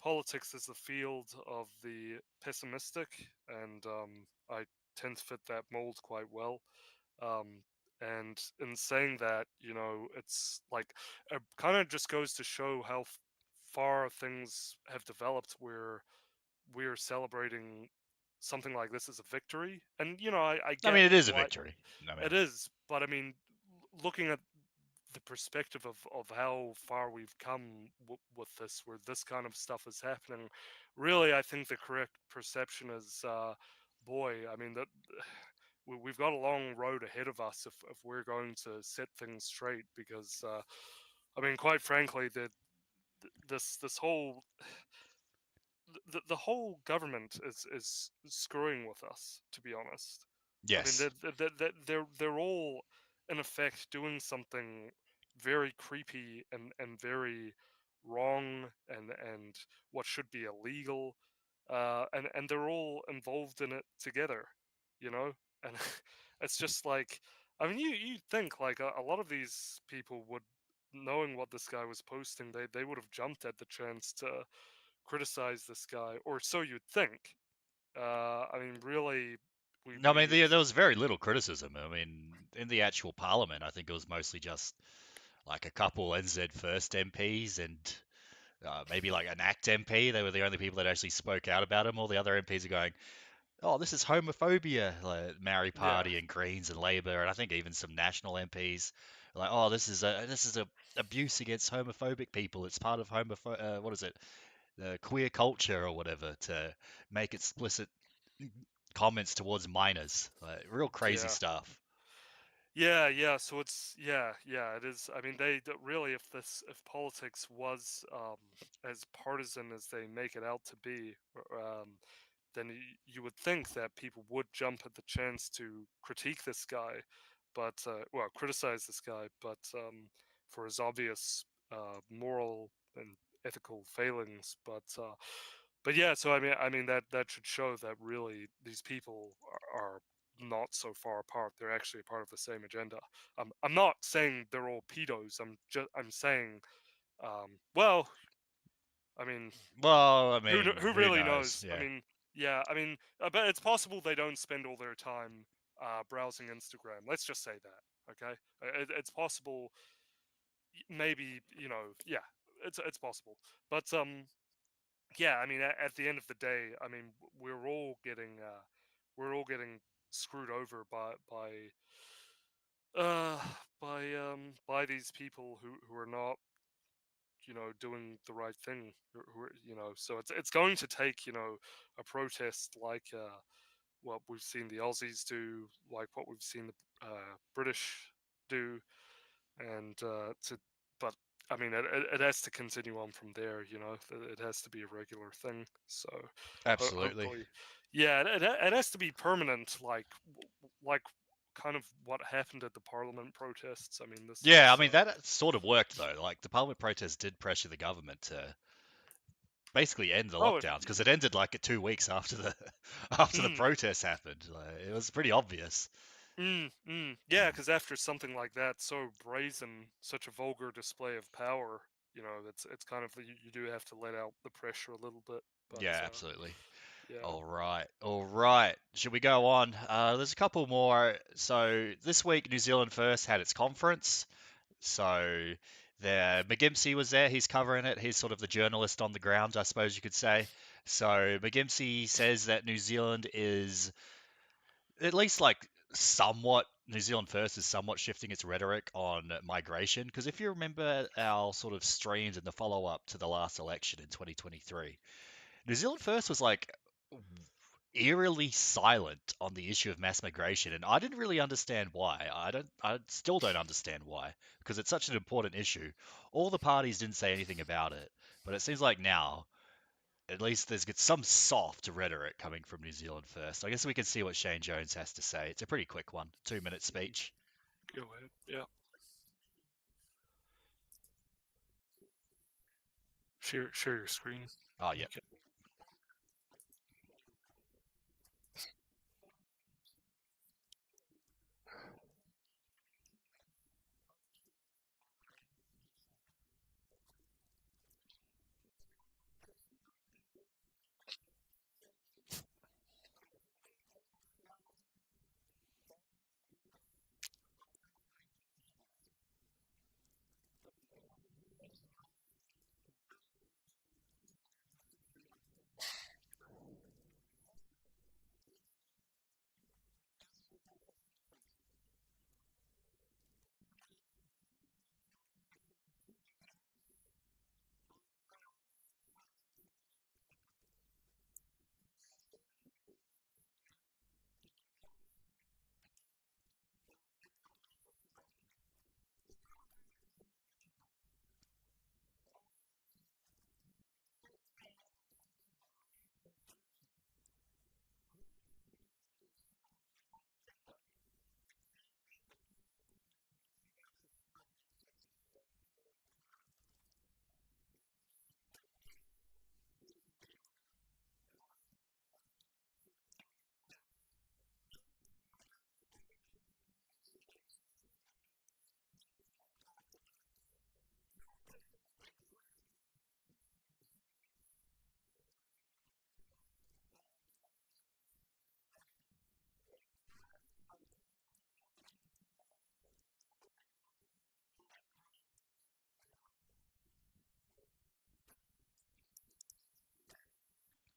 politics is the field of the pessimistic, and I tend to fit that mold quite well. Um, and in saying that, it's like, it kind of just goes to show how far things have developed, where we're celebrating something like this as a victory. And I I get mean, it is a why victory. I mean, it is, but I mean, looking at the perspective of how far we've come with this, where this kind of stuff is happening, really, I think the correct perception is, boy, I mean, that we've got a long road ahead of us if we're going to set things straight. Because I mean, quite frankly, this whole the whole government is screwing with us, to be honest. I mean, yes. they're all in effect doing something very creepy and very wrong, and what should be illegal, and they're all involved in it together, and it's just like, I mean, you think like a lot of these people would, knowing what this guy was posting, they would have jumped at the chance to criticize this guy, or so you'd think. I mean, really, No, I mean, we've there was very little criticism. I mean, in the actual parliament, I think it was mostly just like a couple NZ First MPs and maybe like an ACT MP. They were the only people that actually spoke out about him. All the other MPs are going, "Oh, this is homophobia," like Maori yeah, Party and Greens and Labor, and I think even some National MPs are like, "Oh, this is a abuse against homophobic people. It's part of what is it, the queer culture or whatever, to make explicit comments towards minors." Like, real crazy yeah. stuff. Yeah. So yeah, it is. I mean, really, if politics was as partisan as they make it out to be, then you would think that people would jump at the chance to critique this guy, but well, criticize this guy, but for his obvious moral and ethical failings. But yeah, so I mean that should show that really these people are not so far apart. They're actually a part of the same agenda. I'm not saying they're all pedos. I'm saying, well, I mean, Well, I mean, who who really knows? knows? I Yeah. mean, yeah, I mean, but it's possible they don't spend all their time browsing Instagram. Let's just say that, okay? It's possible. Maybe yeah, it's possible. But yeah, I mean, at the end of the day, I mean, we're all getting screwed over uh by these people who are not doing the right thing, so it's going to take a protest like what we've seen the Aussies do, like what we've seen the British do, and to but I mean it has to continue on from there. It has to be a regular thing. So Absolutely. hopefully, yeah, it has to be permanent, like kind of what happened at the Parliament protests. I mean, Yeah, I mean that sort of worked though. Like the Parliament protest did pressure the government to basically end the oh it, lockdowns because it ended like at 2 weeks after the after the mm, protests happened. Like, it was pretty obvious. yeah, because after something like that, so brazen, such a vulgar display of power, it's kind of you do have to let out the pressure a little bit, but Yeah, absolutely. yeah. All right, all right. Should we go on? There's a couple more. So this week, New Zealand First had its conference. So there, McGimpsey was there. He's covering it. He's sort of the journalist on the ground, I suppose you could say. So McGimpsey says that New Zealand is at least like somewhat New Zealand First is somewhat shifting its rhetoric on migration. Because if you remember our sort of streams in the follow up to the last election in 2023, New Zealand First was like eerily silent on the issue of mass migration, and I didn't really understand why. I still don't understand why, because it's such an important issue. All the parties didn't say anything about it, but it seems like now, at least there's some soft rhetoric coming from New Zealand First. I guess we can see what Shane Jones has to say. It's a pretty quick one, 2 minute speech. Go ahead. Yeah. Share your screen. Oh, yeah. Okay.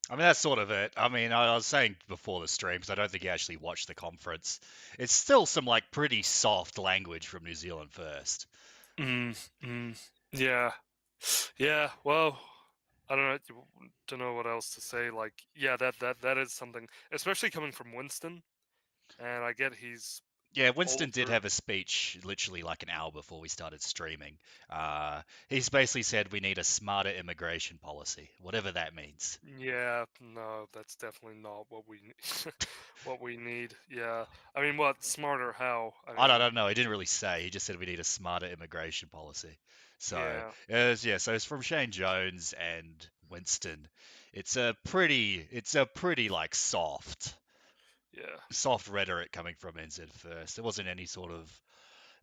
I mean, that's sort of it. I mean, I was saying before the stream, because I don't think you actually watched the conference. It's still some like pretty soft language from New Zealand First. Mm, mm, yeah. Yeah. Well, I don't know. Don't know what else to say. Like, yeah, that is something, especially coming from Winston. And I get he's Yeah, Winston did older. have a speech literally like an hour before we started streaming. He's basically said we need a smarter immigration policy, whatever that means. Yeah, no, that's definitely not what we what we need. Yeah, I mean, what smarter? How? I I mean, don't know. He didn't really say. He just said we need a smarter immigration policy. So, yeah, yeah, so it's from Shane Jones and Winston. It's a pretty like soft. Yeah. soft rhetoric coming from NZ First. There wasn't any sort of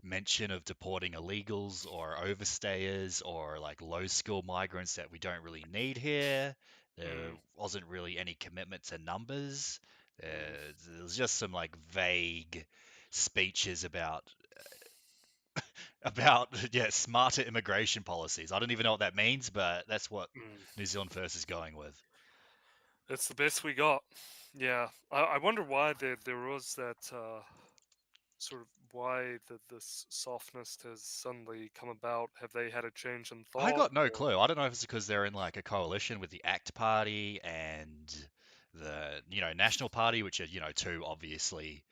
mention of deporting illegals or overstayers or like low skill migrants that we don't really need here. There Mm, wasn't really any commitment to numbers. mm, There was just some like vague speeches about yeah, smarter immigration policies. I don't even know what that means, but that's what mm. New Zealand First is going with. It's the best we got. Yeah. I wonder why there was that sort of why this softness has suddenly come about. Have they had a change in I thought got no or? clue. I don't know if it's because they're in like a coalition with the ACT Party and the National Party, which are two obviously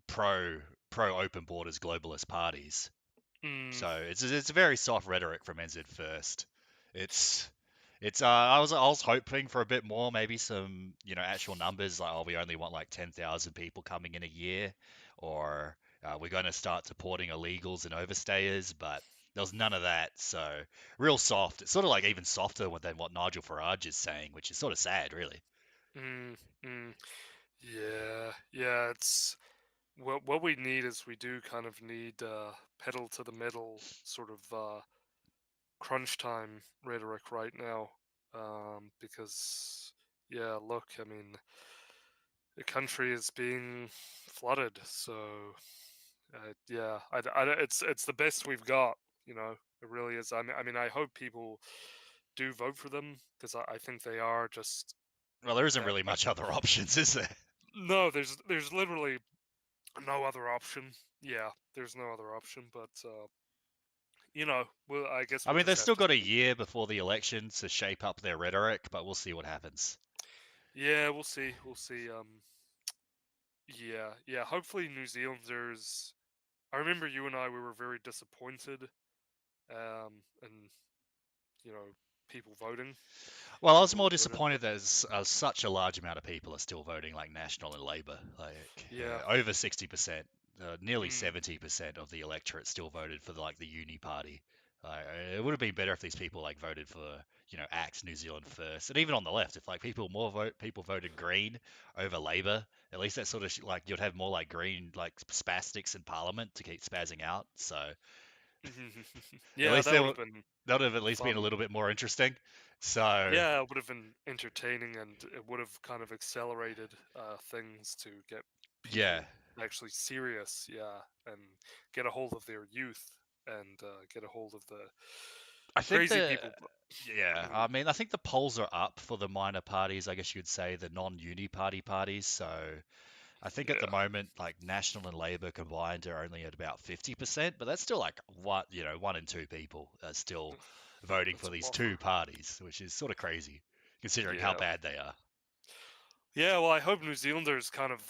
pro open borders globalist parties. Mm, So it's a very soft rhetoric from NZ First. It's I was hoping for a bit more, maybe some actual numbers like, oh, we only want like 10,000 people coming in a year, or we're going to start deporting illegals and overstayers, but there was none of that. So real soft. It's sort of like even softer than what Nigel Farage is saying, which is sort of sad, really. mm, mm. Yeah. Yeah. It's what we need is we do kind of need pedal to the metal sort of crunch time rhetoric right now. Because yeah, look, I mean, the country is being flooded, so yeah, it's the best we've got. You know, it really is. I mean, I hope people do vote for them because I think they are just. Well, there isn't Uh, really much other options, is there? no, there's literally no other option. Yeah, there's no other option, but well, I guess I we'll mean, just they've have still to got a see. year before the election to shape up their rhetoric, but we'll see what happens. Yeah, we'll see. We'll see. Yeah, yeah. Hopefully, New Zealanders. I remember you and I. We were very disappointed. And you know, people voting. Well, I was People more who voted. disappointed that such a large amount of people are still voting like National and Labour, like Yeah. over 60%, nearly Mm, 70% of the electorate still voted for the Uni Party. It would have been better if these people like voted for ACT New Zealand First, and even on the left, if like people voted Green over Labour, at least that sort of like you'd have more like Green like spastics in Parliament to keep spazzing out. So at yeah, least that would have been that would have at least been a fun. little bit more interesting. So Yeah, it would have been entertaining, and it would have kind of accelerated things to get yeah. people actually serious. Yeah, and get a hold of their youth and get a hold of the I think crazy people. yeah, Mm, I mean, I think the polls are up for the minor parties, I guess you could say the non-uni parties. So I think at the yeah, moment, like National and Labour combined are only at about 50%, but that's still like what, one in two people are still voting that's for a these buffer. two parties, which is sort of crazy considering how Yeah. bad they are. Yeah, well, I hope New Zealanders kind of.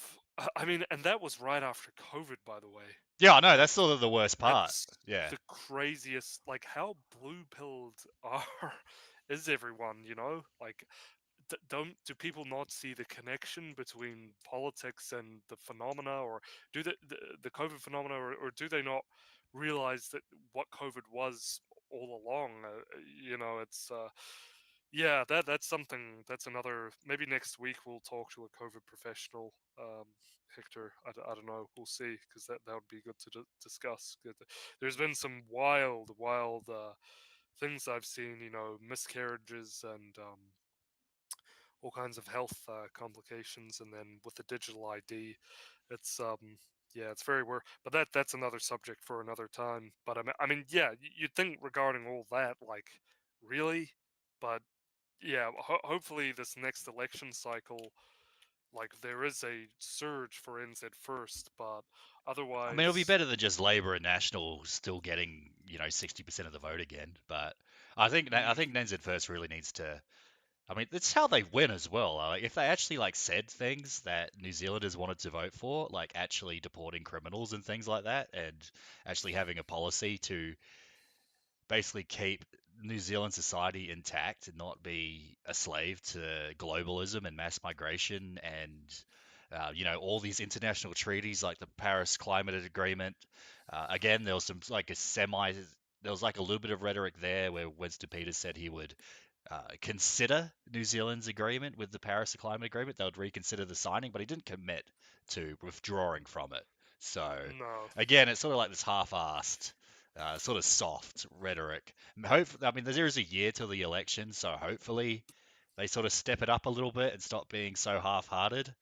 I mean, and that was right after COVID, by the way. Yeah, I know, that's That's sort of the worst part. that's Yeah. the craziest. Like, how blue-pilled are is everyone? Like, don't do people not see the connection between politics and the phenomena, or do the COVID phenomena, or do they not realize that what COVID was all along? It's yeah, that's something. That's another. Maybe next week we'll talk to a COVID professional, Hector. I don't know. We'll see because that would be good to discuss. There's been some wild things I've seen. Miscarriages and all kinds of health complications, and then with the digital ID, it's yeah, it's very weird. But that's another subject for another time. But I mean, yeah, you'd think regarding all that, like, really, but yeah, hopefully this next election cycle, like, there is a surge for NZ first, but I mean, it'll be otherwise, better than just Labour and National still getting, 60% of the vote again. But I think NZ First really needs to. I mean, it's how they win as well. Like, if they actually like said things that New Zealanders wanted to vote for, like actually deporting criminals and things like that, and actually having a policy to basically keep New Zealand society intact and not be a slave to globalism and mass migration and all these international treaties like the Paris Climate Agreement. Again, there was some like a semi there was like a little bit of rhetoric there where Winston Peters said he would consider New Zealand's agreement with the Paris Climate Agreement. They would reconsider the signing, but he didn't commit to withdrawing from it. So No. again, it's sort of like this half-assed, sort of soft rhetoric. I mean, there is a year till the election, so hopefully they sort of step it up a little bit and stop being so half-hearted,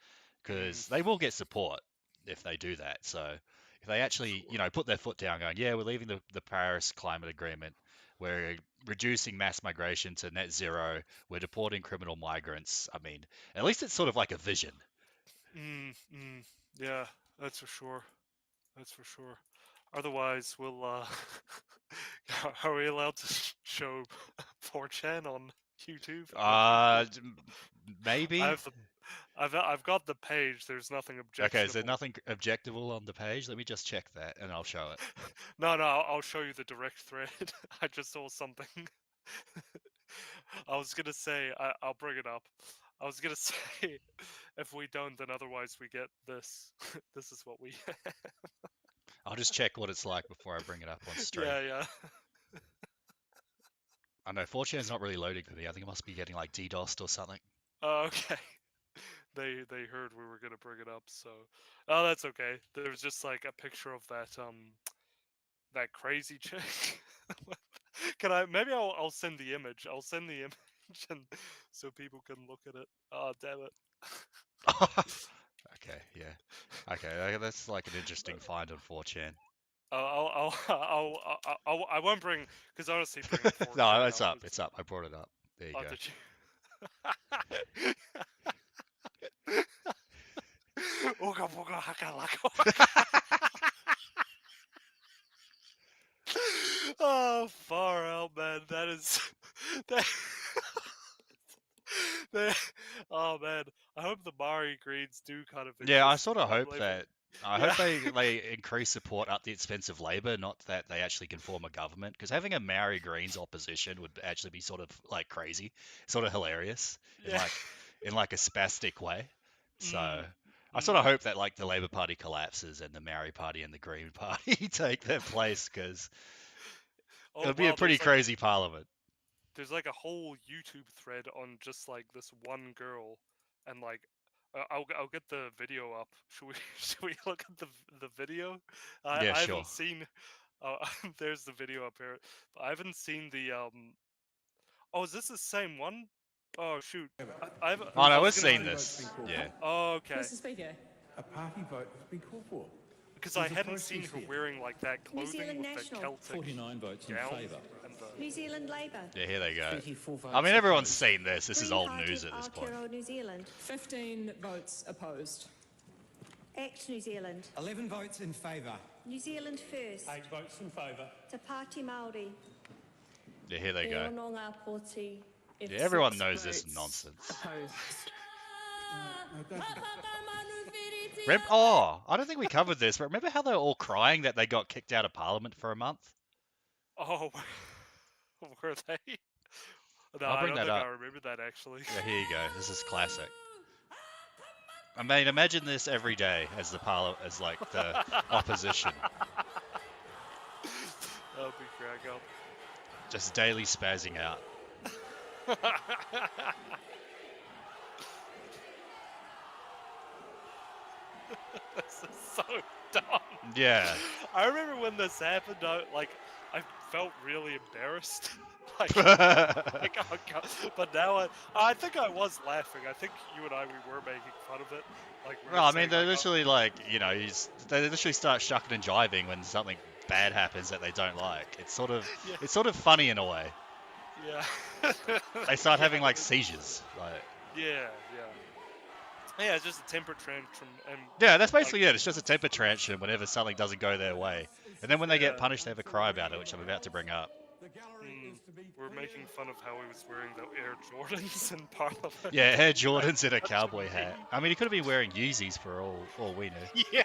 because they will get support if they do that. So if they actually, put their foot down, going, yeah, we're leaving the Paris Climate Agreement, we're reducing mass migration to net zero, we're deporting criminal migrants. I mean, at least it's sort of like a vision. Yeah, that's for sure. That's for sure. Otherwise, we'll. Are we allowed to show 4chan on YouTube? Maybe. I've got the page. There's nothing Okay, is objectionable. there nothing objectable on the page? Let me just check that, and I'll show it. No, I'll show you the direct thread. I just saw something. I was gonna say I'll bring it up. I was gonna say if we don't, then otherwise we get this. This is what we. I'll just check what it's like before I bring it up on stream. Yeah. I know 4chan's not really loading for me. I think it must be getting like DDoSed or something. Oh, okay. They heard we were gonna bring it up, so that's okay. There was just like a picture of that crazy chick. Can I? Maybe I'll send the image. I'll send the image, and so people can look at it. Oh, damn it. Okay, yeah. Okay, that's like an interesting find on 4chan. I won't bring, because honestly, bringing 4K No, it's up up. It's up. I brought it up. There you go. Did you? Ooga booga haka laka. Oh, far out, man. That is that. Oh man, I hope the Mari Greens do kind of. Yeah, I exist sort at of one hope level. that. I hope they increase support at the expense of Labor, not that they actually can form a government. Because having a Maori Greens opposition would actually be sort of like crazy, sort of hilarious Yeah. in like a spastic way. So I Mm. sort of hope that like the Labor Party collapses and the Maori Party and the Green Party take their place, because Oh, it'll be a wow, pretty crazy parliament. There's like a whole YouTube thread on just like this one girl, and like I'll get the video up. Should we look at the video? Yeah, I sure. haven't seen. There's the video up here. But I haven't seen the Oh, is this the same one? Oh shoot! I've. Oh no, I we've was gonna seen say- this. Yeah. Oh, okay. Mr. Speaker, A party vote has been called for. Because There's I a hadn't seen process her here. wearing like that clothing Zealand with the National. Celtic 49 votes in gown favour. and the. New Zealand Labour. Yeah, here they go. 34 votes I mean, everyone's opposed. seen this. This is Green old Party news at this point. Aotearoa New Zealand. 15 votes opposed. Act New Zealand. 11 votes in favour. New Zealand First. 8 votes in favour. Te Pāti Māori. Yeah, here they E go. ono ngā pōti, if Yeah, everyone 6 knows this votes nonsense. Opposed. I don't think we covered this, but remember how they were all crying that they got kicked out of Parliament for a month? Oh, were they? No, I'll I bring don't that think up. I remember that actually. Yeah, here you go. This is classic. I mean, imagine this every day as as like the opposition, That'll be crack up. just daily spazzing out. This is so dumb. Yeah. I remember when this happened. I felt really embarrassed. Oh God. But now I think I was laughing. I think you and we were making fun of it. Like, we were Well, I saying, mean, they're like, literally like, they literally start shucking and jiving when something bad happens that they don't like. It's sort of, Yeah. it's sort of funny in a way. Yeah. They start Yeah, having like it- seizures. Like, Yeah. Yeah, it's just a temper tantrum, and yeah, that's basically it. It's just a temper tantrum whenever something doesn't go their way, and then when they get Yeah. punished, they have a cry about it, which I'm about to bring up. we're making fun of how he was wearing the Air Jordans in Parliament. Yeah, Air Jordans and a cowboy hat. I mean, he could have been wearing Yeezys for all we know. Yeah.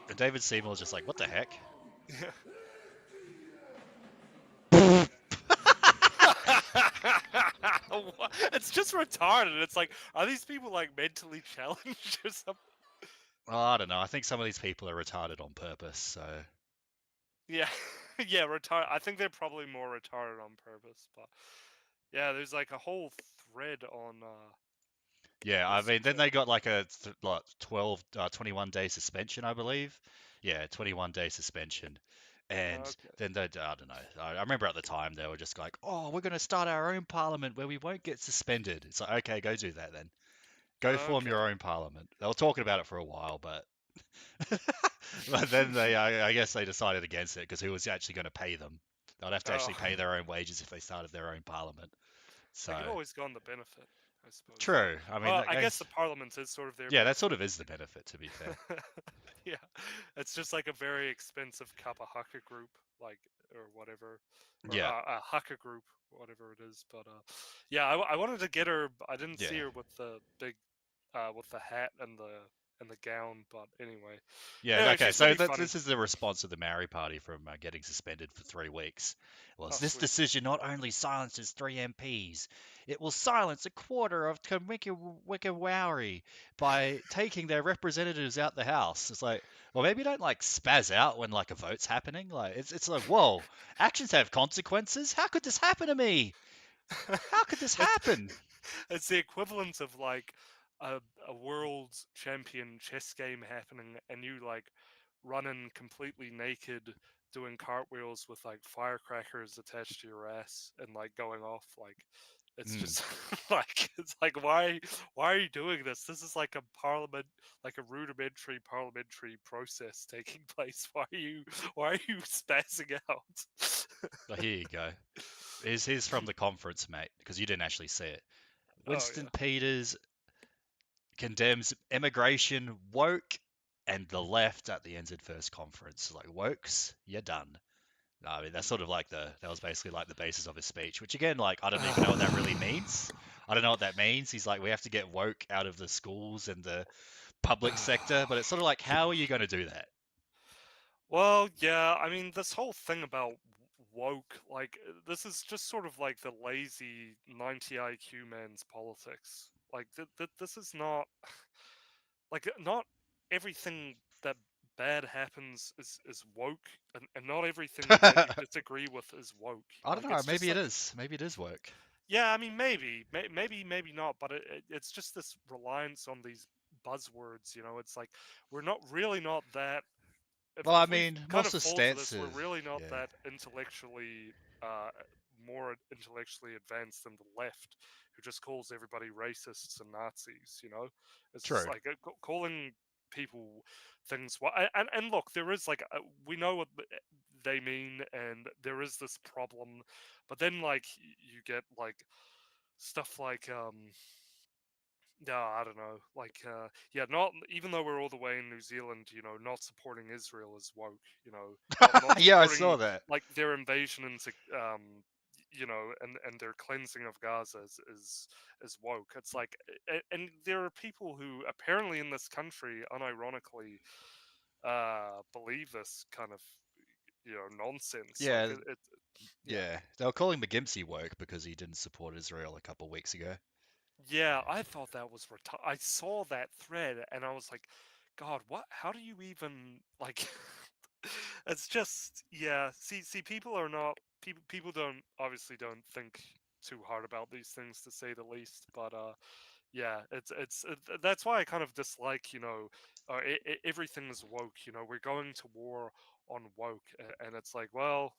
And David Seymour's just like, what the heck? It's just retarded. It's like, are these people like mentally challenged or something? Oh, I don't know. I think some of these people are retarded on purpose. So Yeah, yeah, retard. I think they're probably more retarded on purpose, but yeah, there's like a whole thread on yeah, I this. mean, then they got like a 21-day suspension, I believe. Yeah, 21-day suspension. And Okay, then they, I don't know. I remember at the time they were just like, "Oh, we're going to start our own parliament where we won't get suspended." It's like, okay, go do that then. Go form okay. your own parliament. They were talking about it for a while, but but then they, I guess they decided against it because who was actually going to pay them? They'd have to Oh, actually pay their own wages if they started their own parliament. they So could always go on the benefit, I suppose. But true. I mean, well, that I guess the goes. parliament is sort of their Yeah, that sort benefit. of is the benefit, to be fair. Yeah, it's just like a very expensive Kappa Haka group, like or whatever, or Yeah, a Haka group, whatever it is. But yeah, I wanted to get her. I didn't yeah. see her with the big, with the hat and the gown. But Yeah, anyway, okay, she's so pretty funny. this is the response of the Maori Party from getting suspended for 3 weeks. Oh, Was this sweet. decision not only silences 3 MPs, it will silence a quarter of Wikawari by taking their representatives out the House. It's like, well, maybe don't like spaz out when like a vote's happening. Like it's like, whoa, actions have consequences. How could this happen to me? How could this it's happen? it's the equivalent of like a a world champion chess game happening, and you like running completely naked, doing cartwheels with like firecrackers attached to your ass, and like going off like. It's Hmm. just like it's like why are you doing this? This is like a parliament, like a rudimentary parliamentary process taking place. Why are you spazzing out? So here you go. Here's from the conference, mate, because you didn't actually see it. Oh Winston Peters condemns immigration, woke, and the left at the NZ First Conference. Like, wokes, you're done. No, I mean, that's sort of like that was basically like the basis of his speech, which again, like, I don't even know what that really yeah. means. I don't know what that means. He's like, we have to get woke out of the schools and the public sector, but it's sort of like, how are you going to do that? Well, yeah, I mean, this whole thing about woke, like, this is just sort of like the lazy 90 IQ man's politics. Like, this is not, like, not everything that bad happens is woke, and not everything that you I disagree with is woke. don't Like, know. it's just Maybe it like, is. Maybe it is woke. yeah, I mean, maybe not, but it's just this reliance on these buzzwords, It's like, we're not really not that Well, I if we mean, kind most of of the fall to this, stance we're is, really not yeah, that intellectually more intellectually advanced than the left, who just calls everybody racists and Nazis. It's just true. like calling people things. And look, there is like we know what they mean, and there is this problem, but then like you get like stuff like yeah, I don't know. Like, yeah, not even though we're all the way in New Zealand, not supporting Israel is woke. Not Yeah, I supporting saw that. like their invasion into, and their cleansing of Gaza is woke. It's like, and there are people who apparently in this country, unironically, believe this kind of, nonsense. Like Yeah, it yeah. yeah. They were calling McGimpsey woke because he didn't support Israel a couple of weeks ago. Yeah, I thought that was I saw that thread and I was like, God, what? How do you even like? It's just yeah. See, people are not people. People don't obviously don't think too hard about these things to say the least. But yeah, that's why I kind of dislike everything is woke. We're going to war on woke, and it's like, well,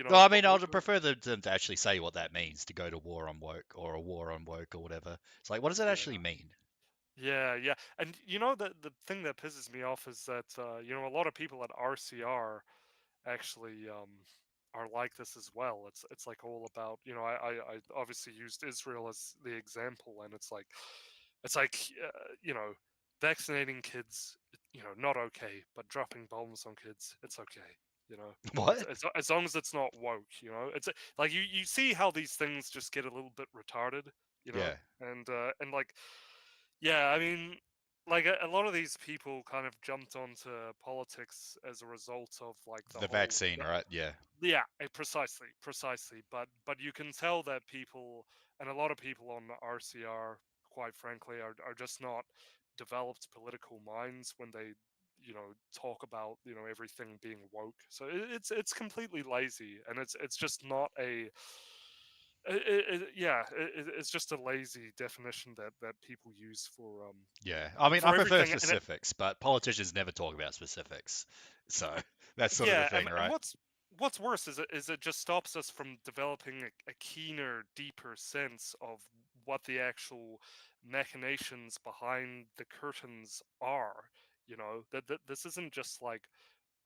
Well, I but mean, I'd prefer them to actually say what that means to go to war on woke or a war on woke or whatever. It's like, what does that actually yeah. mean? Yeah, yeah. And the thing that pisses me off is that a lot of people at RCR actually are like this as well. It's like all about, I obviously used Israel as the example, and it's like vaccinating kids, not okay, but dropping bombs on kids, it's okay. You know, it's What? as long as it's not woke. It's like you see how these things just get a little bit retarded. Yeah, And like yeah, I mean, like a lot of these people kind of jumped onto politics as a result of like the the whole vaccine, right? Yeah. yeah, precisely. But you can tell that people and a lot of people on the RCR, quite frankly, are just not developed political minds when they talk about everything being woke. So it's completely lazy, and it's just not a it's just a lazy definition that people use Yeah, I mean, I for prefer everything. And specifics, but politicians never talk about specifics. So that's sort of the yeah, thing, and right? what's worse is it just stops us from developing a keener, deeper sense of what the actual machinations behind the curtains are. That this isn't just like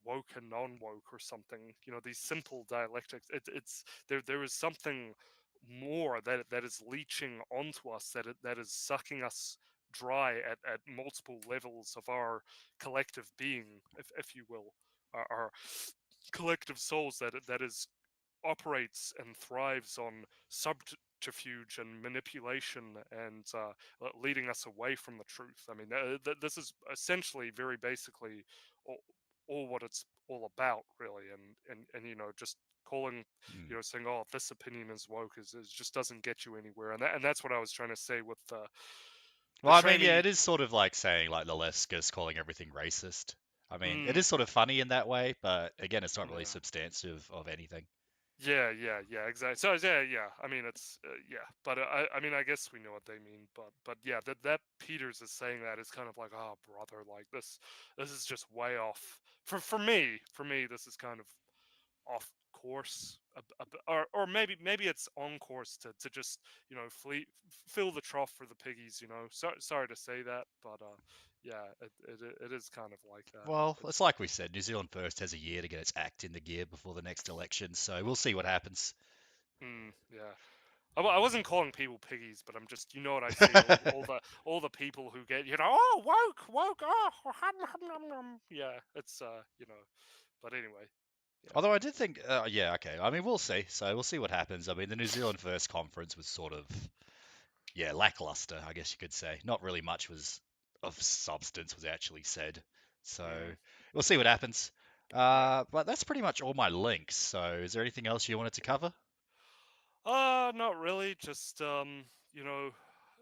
woke and non-woke or something. These simple dialectics. It's there is something more that is leaching onto us, that is sucking us dry at multiple levels of our collective being, if you will, our collective souls, that is operates and thrives on subterfuge and manipulation, and leading us away from the truth. I mean, this is essentially, very basically, all, all what it's all about, really. And just calling, Mm. saying, "Oh, this opinion is woke," is just doesn't get you anywhere. And that's what I was trying to say with the Well, I mean, yeah, shamey. it is sort of like saying like the leftists calling everything racist. I mean, it Mm, is sort of funny in that way, but again, it's not really yeah. substantive of anything. Yeah, exactly. So yeah. I mean, it's yeah, but I mean, I guess we know what they mean. But yeah, that Peters is saying that is kind of like, oh brother, like this is just way off. For me, this is kind of off course, or maybe it's on course to just fill the trough for the piggies. Sorry to say that, but yeah, it is kind of like that. Well, it's It's like we said, New Zealand First has a year to get its act in the gear before the next election, so we'll see what happens. yeah. I wasn't calling people piggies, but I'm just, what I see, all the people who get, oh, woke, oh, yeah, it's but anyway, yeah. Although I did think, yeah, okay. I mean, we'll see. So we'll see what happens. I mean, the New Zealand First conference was sort of, yeah, lackluster, I guess you could say. Not really much was of substance was actually said. So Mm, we'll see what happens. yeah. But that's pretty much all my links. So is there anything else you wanted to cover? Not really. Just uh,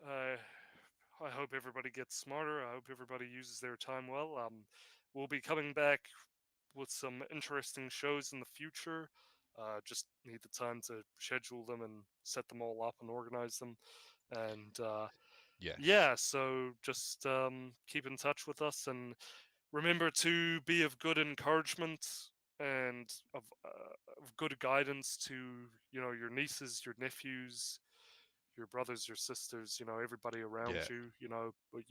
I hope everybody gets smarter. I hope everybody uses their time well. We'll be coming back with some interesting shows in the future. Just need the time to schedule them and set them all up and organize them. And Yeah, yeah, so just keep in touch with us, and remember to be of good encouragement and of good guidance to your nieces, your nephews, your brothers, your sisters, everybody around yeah, you. But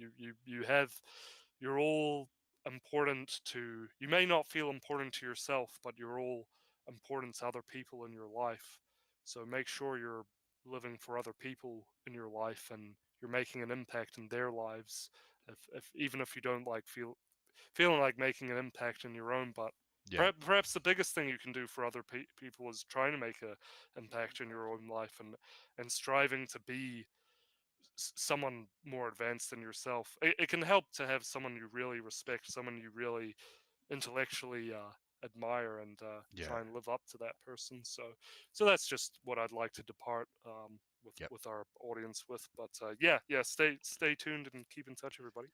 you're all important to. You may not feel important to yourself, but you're all important to other people in your life. So make sure you're living for other people in your life, and you're making an impact in their lives. If even if you don't like feeling like making an impact in your own, but yeah, perhaps the biggest thing you can do for other people is trying to make a impact in your own life, and striving to be someone more advanced than yourself. It can help to have someone you really respect, someone you really intellectually admire, and yeah. try and live up to that person. So that's just what I'd like to depart Yep. with our audience with. But yeah, stay tuned and keep in touch, everybody.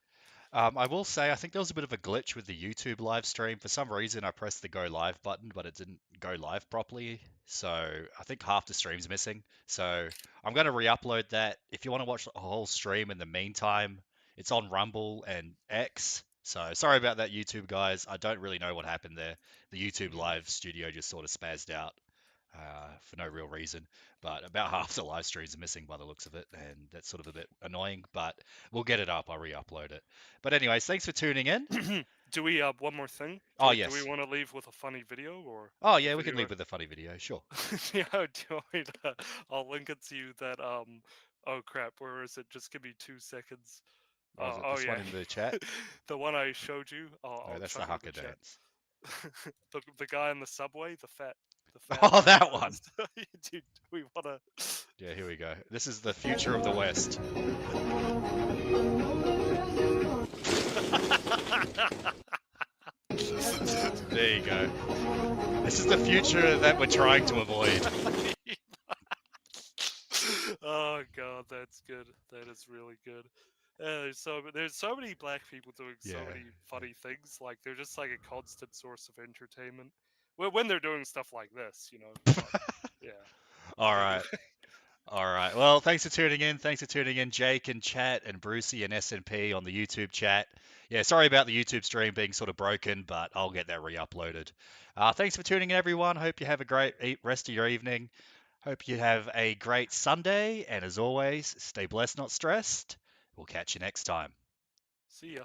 I will say, I think there was a bit of a glitch with the YouTube live stream. For some reason, I pressed the go live button, but it didn't go live properly. So I think half the stream's missing. So I'm going to re-upload that. If you want to watch the whole stream in the meantime, it's on Rumble and X. So sorry about that, YouTube guys. I don't really know what happened there. The YouTube Mm. live studio just sort of spazzed out for no real reason. But about half the live stream's missing by the looks of it, and that's sort of a bit annoying. But we'll get it up. I'll re-upload it. But anyways, thanks for tuning in. Do we one more thing? Oh, Do we yes. want to leave with a funny video, or Oh, the yeah, we can video? leave with a funny video. Sure. Yeah, do you want me to? I'll link it to you. That Oh crap! Where is it? Just give me 2 seconds. Oh, is it Oh this one yeah, in the chat? the one I showed you. No, I'll that's the chuck it in haka the chat. dance. The guy in the subway, the fat Oh, white that guy. one. Dude, we wanna. Yeah, here we go. This is the future of the West. There you go. This is the future that we're trying to avoid. Oh god, that's good. That is really good. There's so many black people doing so Yeah. many funny things. Like they're just like a constant source of entertainment. Well, when they're doing stuff like this, you know. But, yeah. All Anyway. right. All right. Well, thanks for tuning in. Thanks for tuning in, Jake and Chat and Brucey and SNP on the YouTube chat. Yeah, sorry about the YouTube stream being sort of broken, but I'll get that re-uploaded. Thanks for tuning in, everyone. Hope you have a great rest of your evening. Hope you have a great Sunday. And as always, stay blessed, not stressed. We'll catch you next time. See ya.